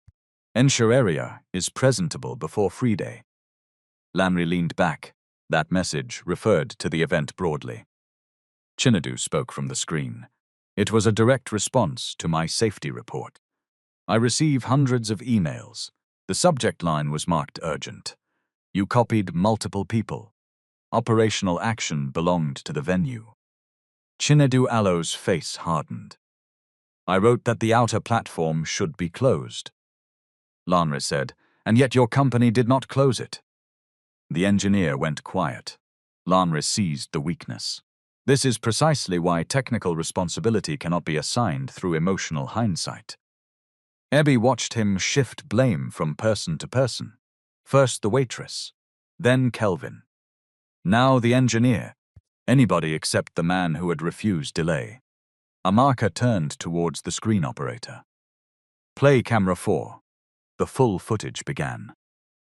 Ensure area is presentable before free day. Lanre leaned back. That message referred to the event broadly. Chinadu spoke from the screen. It was a direct response to my safety report. I receive hundreds of emails. The subject line was marked urgent. You copied multiple people. Operational action belonged to the venue. Chinedu Alo's face hardened. I wrote that the outer platform should be closed. Lanre said, and yet your company did not close it. The engineer went quiet. Lanre seized the weakness. This is precisely why technical responsibility cannot be assigned through emotional hindsight. Ebby watched him shift blame from person to person. First the waitress, then Kelvin. Now the engineer. Anybody except the man who had refused delay. Amaka turned towards the screen operator. Play camera 4. The full footage began.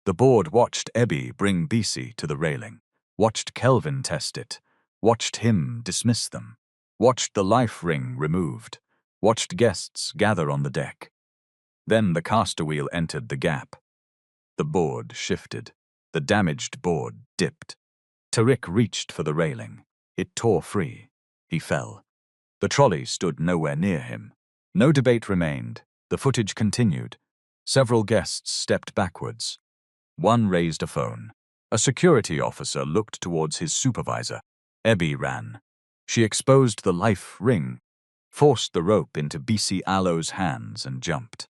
The board watched Ebby bring BC to the railing, watched Kelvin test it, watched him dismiss them, watched the life ring removed, watched guests gather on the deck. Then the caster wheel entered the gap. The board shifted. The damaged board dipped. Tariq reached for the railing. It tore free. He fell. The trolley stood nowhere near him. No debate remained. The footage continued. Several guests stepped backwards. One raised a phone. A security officer looked towards his supervisor. Ebby ran. She exposed the life ring, forced the rope into BC Alo's hands and jumped.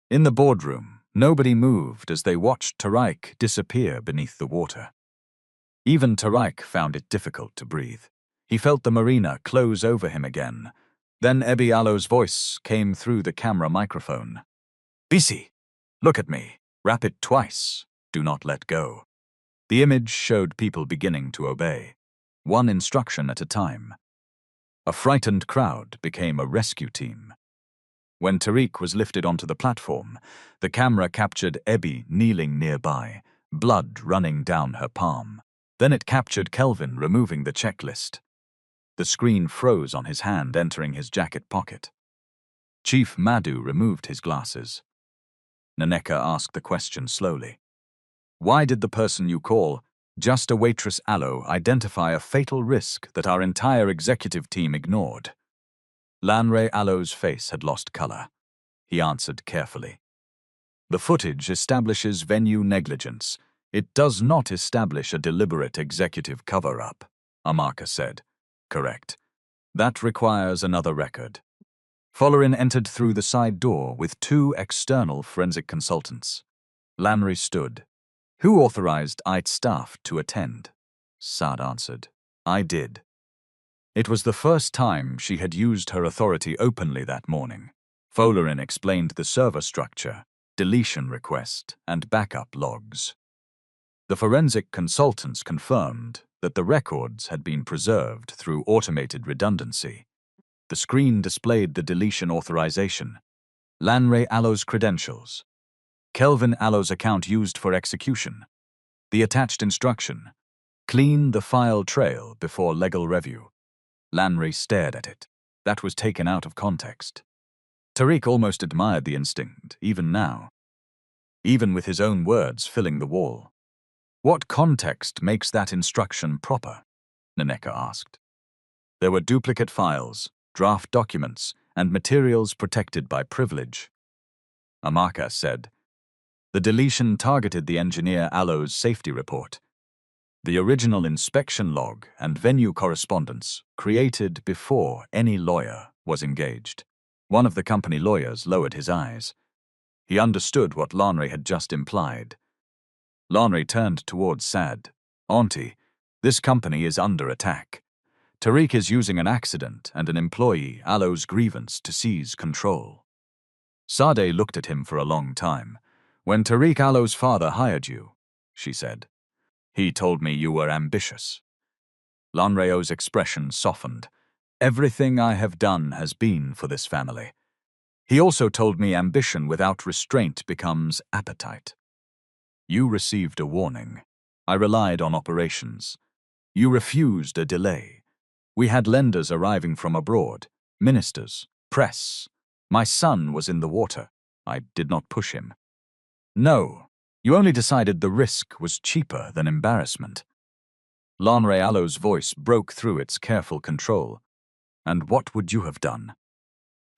In the boardroom, nobody moved as they watched Tariq disappear beneath the water. Even Tariq found it difficult to breathe. He felt the marina close over him again. Then Ebby Alo's voice came through the camera microphone. BC, look at me. Wrap it twice. Do not let go. The image showed people beginning to obey, one instruction at a time. A frightened crowd became a rescue team. When Tariq was lifted onto the platform, the camera captured Ebby kneeling nearby, blood running down her palm. Then it captured Kelvin removing the checklist. The screen froze on his hand entering his jacket pocket. Chief Madhu removed his glasses. Naneka asked the question slowly. Why did the person you call just a Waitress Alo identify a fatal risk that our entire executive team ignored? Lanre Alo's face had lost color. He answered carefully. The footage establishes venue negligence. It does not establish a deliberate executive cover-up, Amaka said. Correct. That requires another record. Follerin entered through the side door with 2 external forensic consultants. Lanre stood. Who authorized IT staff to attend? Saad answered. I did. It was the first time she had used her authority openly that morning. Follerin explained the server structure, deletion request, and backup logs. The forensic consultants confirmed that the records had been preserved through automated redundancy. The screen displayed the deletion authorization, Lanre Alo's credentials, Kelvin Alo's account used for execution, the attached instruction, clean the file trail before legal review. Lanre stared at it. That was taken out of context. Tariq almost admired the instinct, even now. Even with his own words filling the wall. What context makes that instruction proper? Naneka asked. There were duplicate files, draft documents, and materials protected by privilege. Amaka said. The deletion targeted the engineer Alo's safety report. The original inspection log and venue correspondence created before any lawyer was engaged. One of the company lawyers lowered his eyes. He understood what Lanre had just implied. Lanre turned towards Saad. Auntie, this company is under attack. Tariq is using an accident and an employee, Alo's grievance, to seize control. Sade looked at him for a long time. When Tariq Alo's father hired you, she said, he told me you were ambitious. Lanreo's expression softened. Everything I have done has been for this family. He also told me ambition without restraint becomes appetite. You received a warning. I relied on operations. You refused a delay. We had lenders arriving from abroad, ministers, press. My son was in the water. I did not push him. No, you only decided the risk was cheaper than embarrassment. Lanre Alo's voice broke through its careful control. And what would you have done?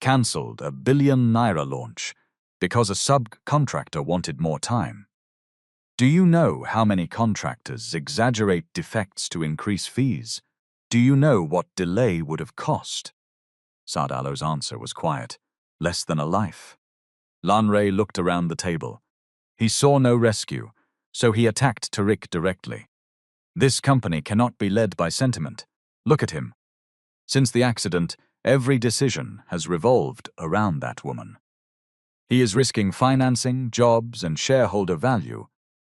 Cancelled a Billionaire Heir launch because a subcontractor wanted more time. Do you know how many contractors exaggerate defects to increase fees? Do you know what delay would have cost? Sardalo's answer was quiet. Less than a life. Lanre looked around the table. He saw no rescue, so he attacked Tariq directly. This company cannot be led by sentiment. Look at him. Since the accident, every decision has revolved around that woman. He is risking financing, jobs, and shareholder value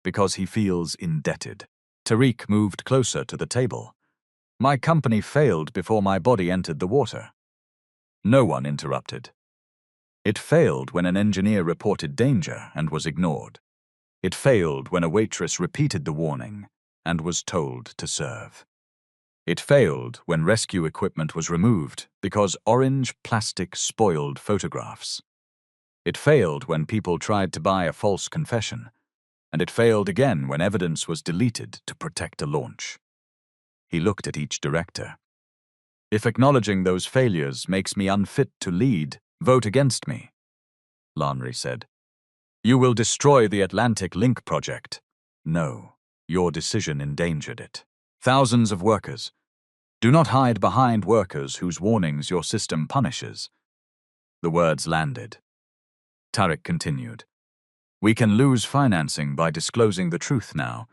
because he feels indebted. Tariq moved closer to the table. My company failed before my body entered the water. No one interrupted. It failed when an engineer reported danger and was ignored. It failed when a waitress repeated the warning and was told to serve. It failed when rescue equipment was removed because orange plastic spoiled photographs. It failed when people tried to buy a false confession, and it failed again when evidence was deleted to protect a launch. He looked at each director. If acknowledging those failures makes me unfit to lead, vote against me, Lanre said. You will destroy the Atlantic Link project. No, your decision endangered it. Thousands of workers. Do not hide behind workers whose warnings your system punishes. The words landed. Tariq continued. We can lose financing by disclosing the truth now,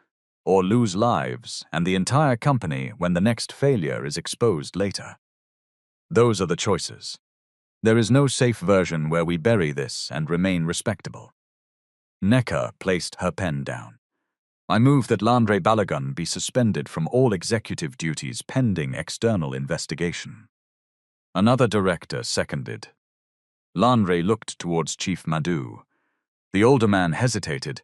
or lose lives and the entire company when the next failure is exposed later. Those are the choices. There is no safe version where we bury this and remain respectable. Necker placed her pen down. I move that Lanre Balagun be suspended from all executive duties pending external investigation. Another director seconded. Lanre looked towards Chief Madhu. The older man hesitated,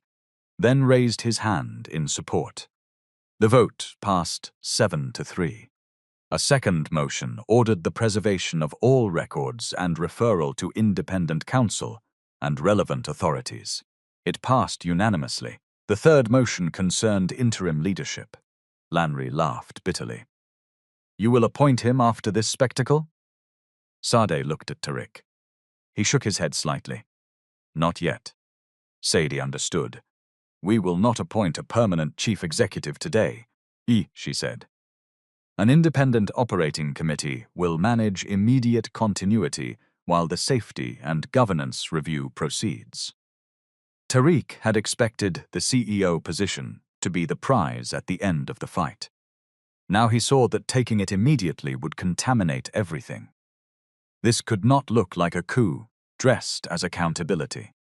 then raised his hand in support. The vote passed 7-3. A second motion ordered the preservation of all records and referral to independent counsel and relevant authorities. It passed unanimously. The third motion concerned interim leadership. Lanre laughed bitterly. You will appoint him after this spectacle? Sade looked at Tariq. He shook his head slightly. Not yet. Sadie understood. We will not appoint a permanent chief executive today, she said. An independent operating committee will manage immediate continuity while the safety and governance review proceeds. Tariq had expected the CEO position to be the prize at the end of the fight. Now he saw that taking it immediately would contaminate everything. This could not look like a coup, dressed as accountability.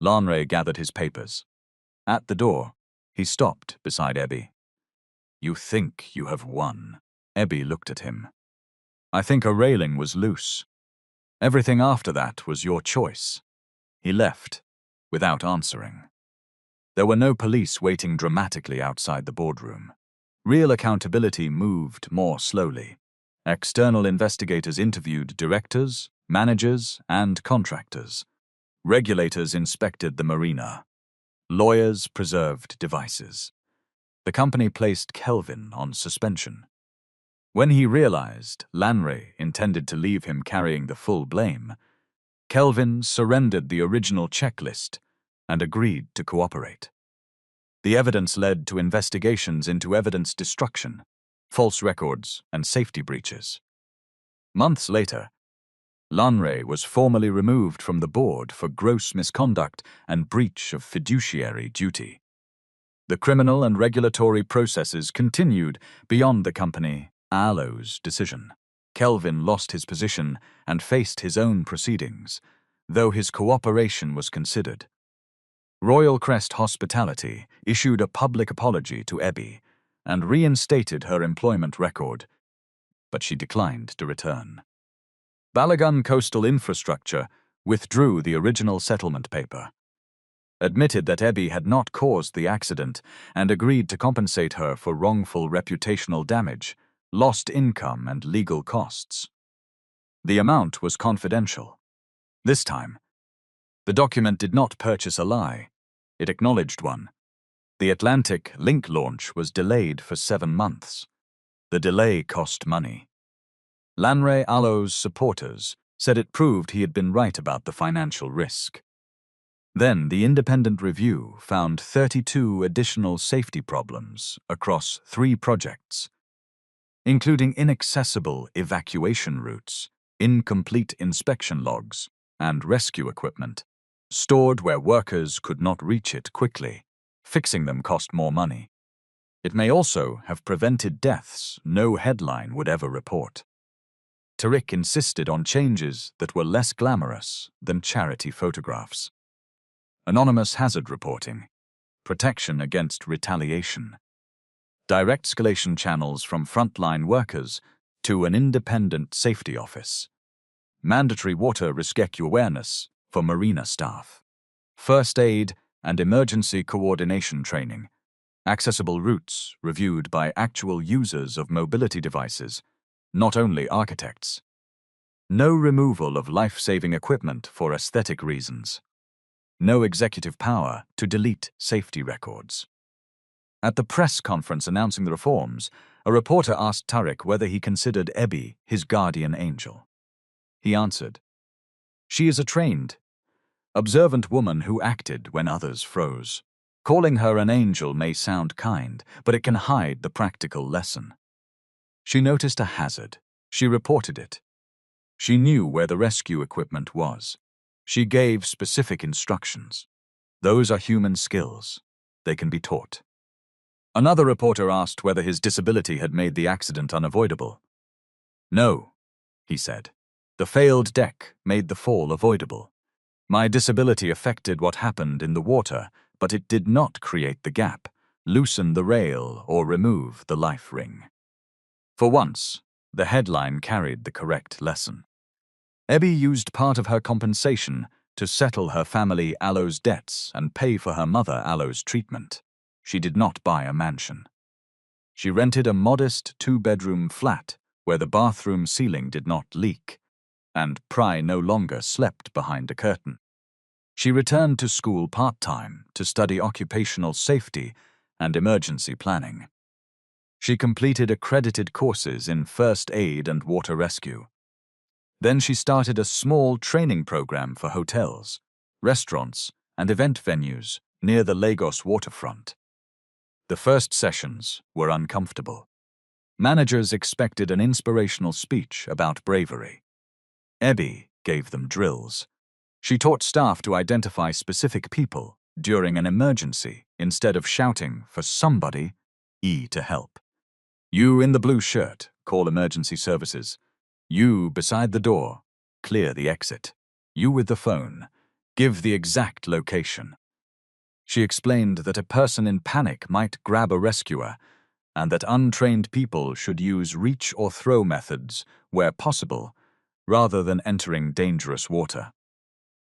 Lanre gathered his papers. At the door, he stopped beside Ebby. You think you have won. Ebby looked at him. I think a railing was loose. Everything after that was your choice. He left, without answering. There were no police waiting dramatically outside the boardroom. Real accountability moved more slowly. External investigators interviewed directors, managers, and contractors. Regulators inspected the marina. Lawyers preserved devices. The company placed Kelvin on suspension. When he realized Lanre intended to leave him carrying the full blame, Kelvin surrendered the original checklist and agreed to cooperate. The evidence led to investigations into evidence destruction, false records, and safety breaches. Months later, Lanre was formally removed from the board for gross misconduct and breach of fiduciary duty. The criminal and regulatory processes continued beyond the company Alo's decision. Kelvin lost his position and faced his own proceedings, though his cooperation was considered. Royal Crest Hospitality issued a public apology to Ebby and reinstated her employment record, but she declined to return. Balagun Coastal Infrastructure withdrew the original settlement paper, admitted that Ebby had not caused the accident, and agreed to compensate her for wrongful reputational damage, lost income, and legal costs. The amount was confidential. This time, the document did not purchase a lie. It acknowledged one. The Atlantic Link launch was delayed for 7 months. The delay cost money. Lanre Alo's supporters said it proved he had been right about the financial risk. Then the independent review found 32 additional safety problems across 3 projects. including inaccessible evacuation routes, incomplete inspection logs, and rescue equipment, stored where workers could not reach it quickly. Fixing them cost more money. It may also have prevented deaths no headline would ever report. Tariq insisted on changes that were less glamorous than charity photographs. Anonymous hazard reporting, protection against retaliation, direct escalation channels from frontline workers to an independent safety office, mandatory water rescue awareness for marina staff, first aid and emergency coordination training, accessible routes reviewed by actual users of mobility devices, not only architects. No removal of life-saving equipment for aesthetic reasons. No executive power to delete safety records. At the press conference announcing the reforms, a reporter asked Tariq whether he considered Ebi his guardian angel. He answered, "She is a trained, observant woman who acted when others froze. Calling her an angel may sound kind, but it can hide the practical lesson. She noticed a hazard. She reported it. She knew where the rescue equipment was. She gave specific instructions. Those are human skills. They can be taught." Another reporter asked whether his disability had made the accident unavoidable. "No," he said. "The failed deck made the fall avoidable. My disability affected what happened in the water, but it did not create the gap, loosen the rail, or remove the life ring." For once, the headline carried the correct lesson. Ebi used part of her compensation to settle her family Alo's debts and pay for her mother Alo's treatment. She did not buy a mansion. She rented a modest 2-bedroom flat where the bathroom ceiling did not leak, and Pry no longer slept behind a curtain. She returned to school part-time to study occupational safety and emergency planning. She completed accredited courses in first aid and water rescue. Then she started a small training program for hotels, restaurants, and event venues near the Lagos waterfront. The first sessions were uncomfortable. Managers expected an inspirational speech about bravery. Ebi gave them drills. She taught staff to identify specific people during an emergency instead of shouting for somebody to help. "You in the blue shirt, call emergency services. You beside the door, clear the exit. You with the phone, give the exact location." She explained that a person in panic might grab a rescuer and that untrained people should use reach or throw methods where possible rather than entering dangerous water.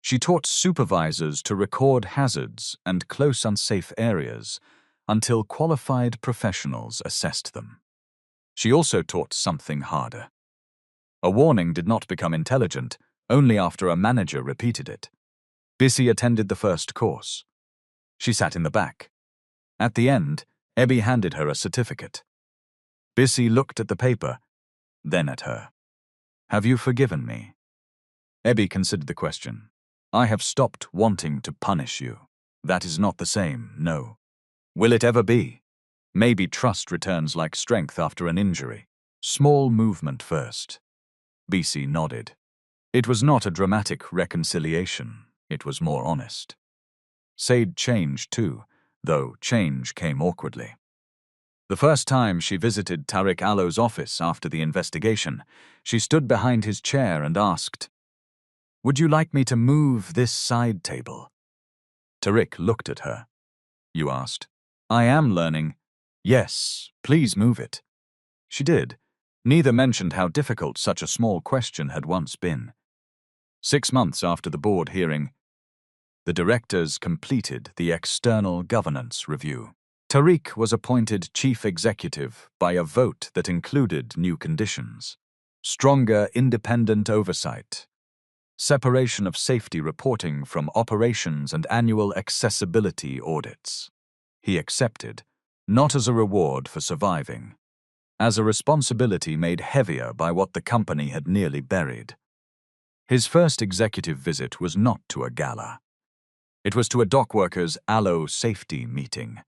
She taught supervisors to record hazards and close unsafe areas until qualified professionals assessed them. She also taught something harder. A warning did not become intelligent only after a manager repeated it. Bissy attended the first course. She sat in the back. At the end, Ebi handed her a certificate. Bissy looked at the paper, then at her. "Have you forgiven me?" Ebi considered the question. "I have stopped wanting to punish you. That is not the same, no. Will it ever be? Maybe trust returns like strength after an injury. Small movement first." Bissy nodded. It was not a dramatic reconciliation. It was more honest. Sade changed too, though change came awkwardly. The first time she visited Tariq Alo's office after the investigation, she stood behind his chair and asked, "Would you like me to move this side table?" Tariq looked at her. "You asked." "I am learning." "Yes, please move it." She did. Neither mentioned how difficult such a small question had once been. 6 months after the board hearing, the directors completed the external governance review. Tariq was appointed chief executive by a vote that included new conditions: stronger independent oversight, separation of safety reporting from operations and annual accessibility audits. He accepted, not as a reward for surviving, as a responsibility made heavier by what the company had nearly buried. His first executive visit was not to a gala. It was to a dockworkers' Alo safety meeting.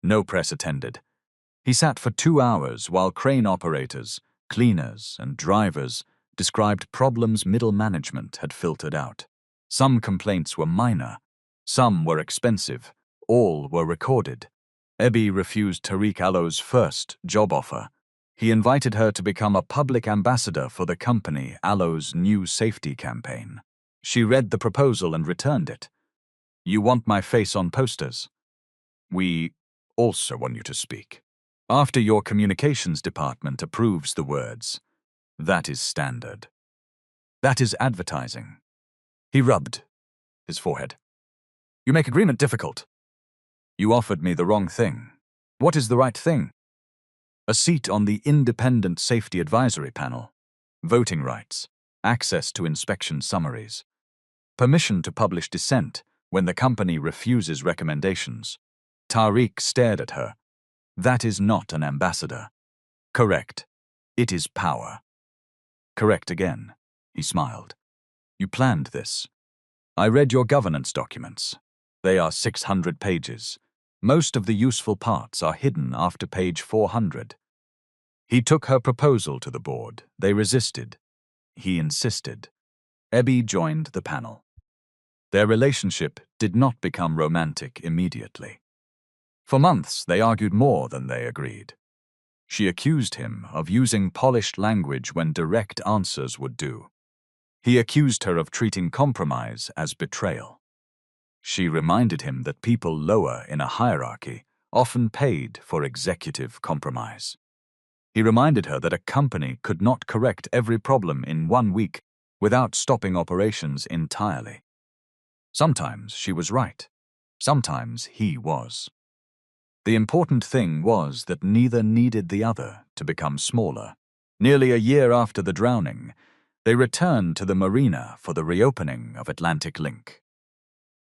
No press attended. He sat for 2 hours while crane operators, cleaners, and drivers described problems middle management had filtered out. Some complaints were minor, some were expensive, all were recorded. Ebi refused Tariq Allo's first job offer. He invited her to become a public ambassador for the company Allo's new safety campaign. She read the proposal and returned it. "You want my face on posters? We also want you to speak. After your communications department approves the words, that is standard. That is advertising." He rubbed his forehead. "You make agreement difficult. You offered me the wrong thing. What is the right thing?" "A seat on the Independent Safety Advisory Panel, voting rights, access to inspection summaries, permission to publish dissent when the company refuses recommendations." Tariq stared at her. "That is not an ambassador." "Correct. It is power." "Correct again," he smiled. "You planned this. I read your governance documents. They are 600 pages. Most of the useful parts are hidden after page 400. He took her proposal to the board. They resisted. He insisted. Ebi joined the panel. Their relationship did not become romantic immediately. For months, they argued more than they agreed. She accused him of using polished language when direct answers would do. He accused her of treating compromise as betrayal. She reminded him that people lower in a hierarchy often paid for executive compromise. He reminded her that a company could not correct every problem in 1 week without stopping operations entirely. Sometimes she was right. Sometimes he was. The important thing was that neither needed the other to become smaller. Nearly a year after the drowning, they returned to the marina for the reopening of Atlantic Link.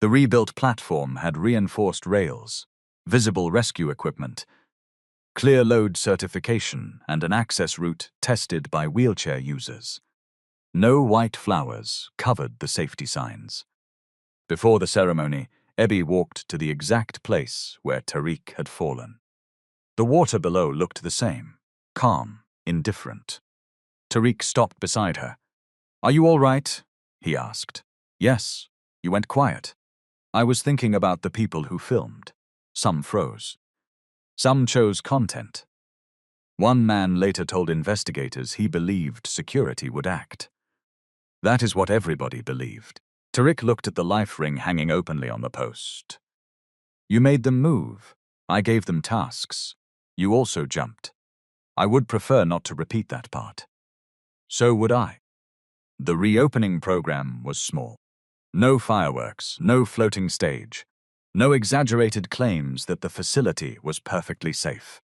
The rebuilt platform had reinforced rails, visible rescue equipment, clear load certification, and an access route tested by wheelchair users. No white flowers covered the safety signs. Before the ceremony, Ebi walked to the exact place where Tariq had fallen. The water below looked the same, calm, indifferent. Tariq stopped beside her. "Are you all right?" he asked. "Yes." You went quiet. "I was thinking about the people who filmed. Some froze. Some chose content." One man later told investigators he believed security would act. That is what everybody believed. Tariq looked at the life ring hanging openly on the post. "You made them move. I gave them tasks. You also jumped. I would prefer not to repeat that part." "So would I." The reopening program was small. No fireworks, no floating stage, no exaggerated claims that the facility was perfectly safe.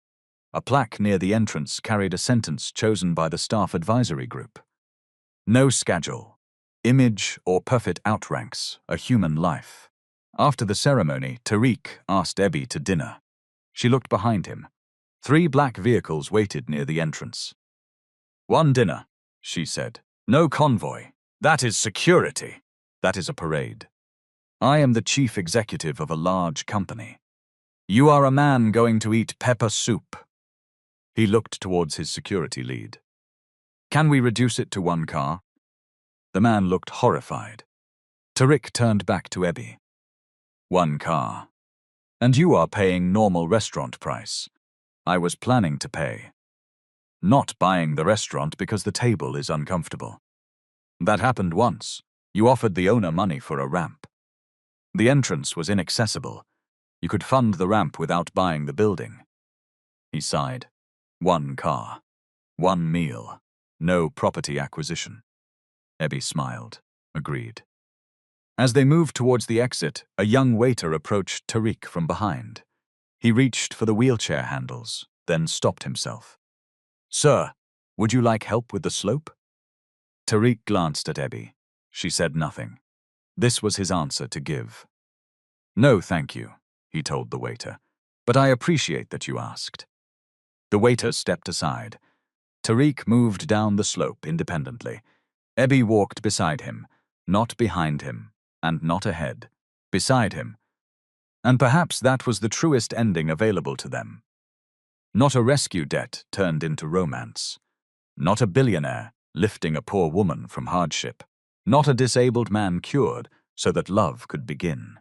A plaque near the entrance carried a sentence chosen by the staff advisory group. "No schedule, image, or perfect outranks a human life." After the ceremony, Tariq asked Ebi to dinner. She looked behind him. 3 black vehicles waited near the entrance. "One dinner," she said. "No convoy. That is security. That is a parade. I am the chief executive of a large company. You are a man going to eat pepper soup." He looked towards his security lead. "Can we reduce it to 1 car?" The man looked horrified. Tariq turned back to Ebi. "1 car. And you are paying normal restaurant price. I was planning to pay. Not buying the restaurant because the table is uncomfortable. That happened once. You offered the owner money for a ramp. The entrance was inaccessible. You could fund the ramp without buying the building." He sighed. 1 car. 1 meal. No property acquisition. Ebi smiled, agreed. As they moved towards the exit, a young waiter approached Tariq from behind. He reached for the wheelchair handles, then stopped himself. "Sir, would you like help with the slope?" Tariq glanced at Ebi. She said nothing. This was his answer to give. "No, thank you," he told the waiter, "but I appreciate that you asked." The waiter stepped aside. Tariq moved down the slope independently. Ebi walked beside him, not behind him, and not ahead, beside him. And perhaps that was the truest ending available to them. Not a rescue debt turned into romance. Not a billionaire lifting a poor woman from hardship. Not a disabled man cured so that love could begin.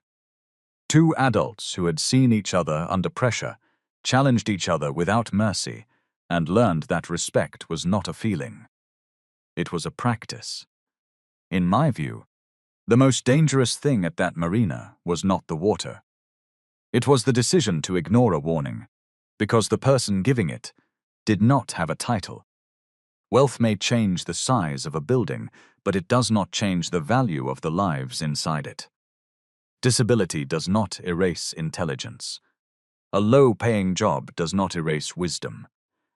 Two adults who had seen each other under pressure, challenged each other without mercy, and learned that respect was not a feeling. It was a practice. In my view, the most dangerous thing at that marina was not the water. It was the decision to ignore a warning, because the person giving it did not have a title. Wealth may change the size of a building, but it does not change the value of the lives inside it. Disability does not erase intelligence. A low-paying job does not erase wisdom.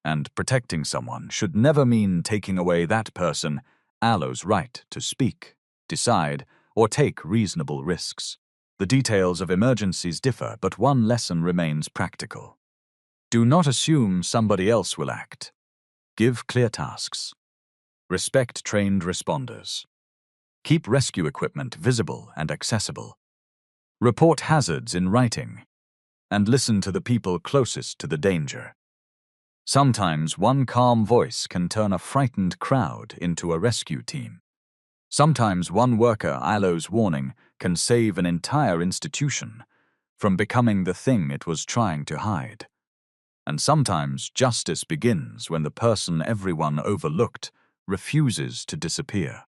And protecting someone should never mean taking away that person, Alo's right to speak, decide, or take reasonable risks. The details of emergencies differ, but one lesson remains practical. Do not assume somebody else will act. Give clear tasks. Respect trained responders. Keep rescue equipment visible and accessible. Report hazards in writing. And listen to the people closest to the danger. Sometimes one calm voice can turn a frightened crowd into a rescue team. Sometimes one worker Alo's warning can save an entire institution from becoming the thing it was trying to hide. And sometimes justice begins when the person everyone overlooked refuses to disappear.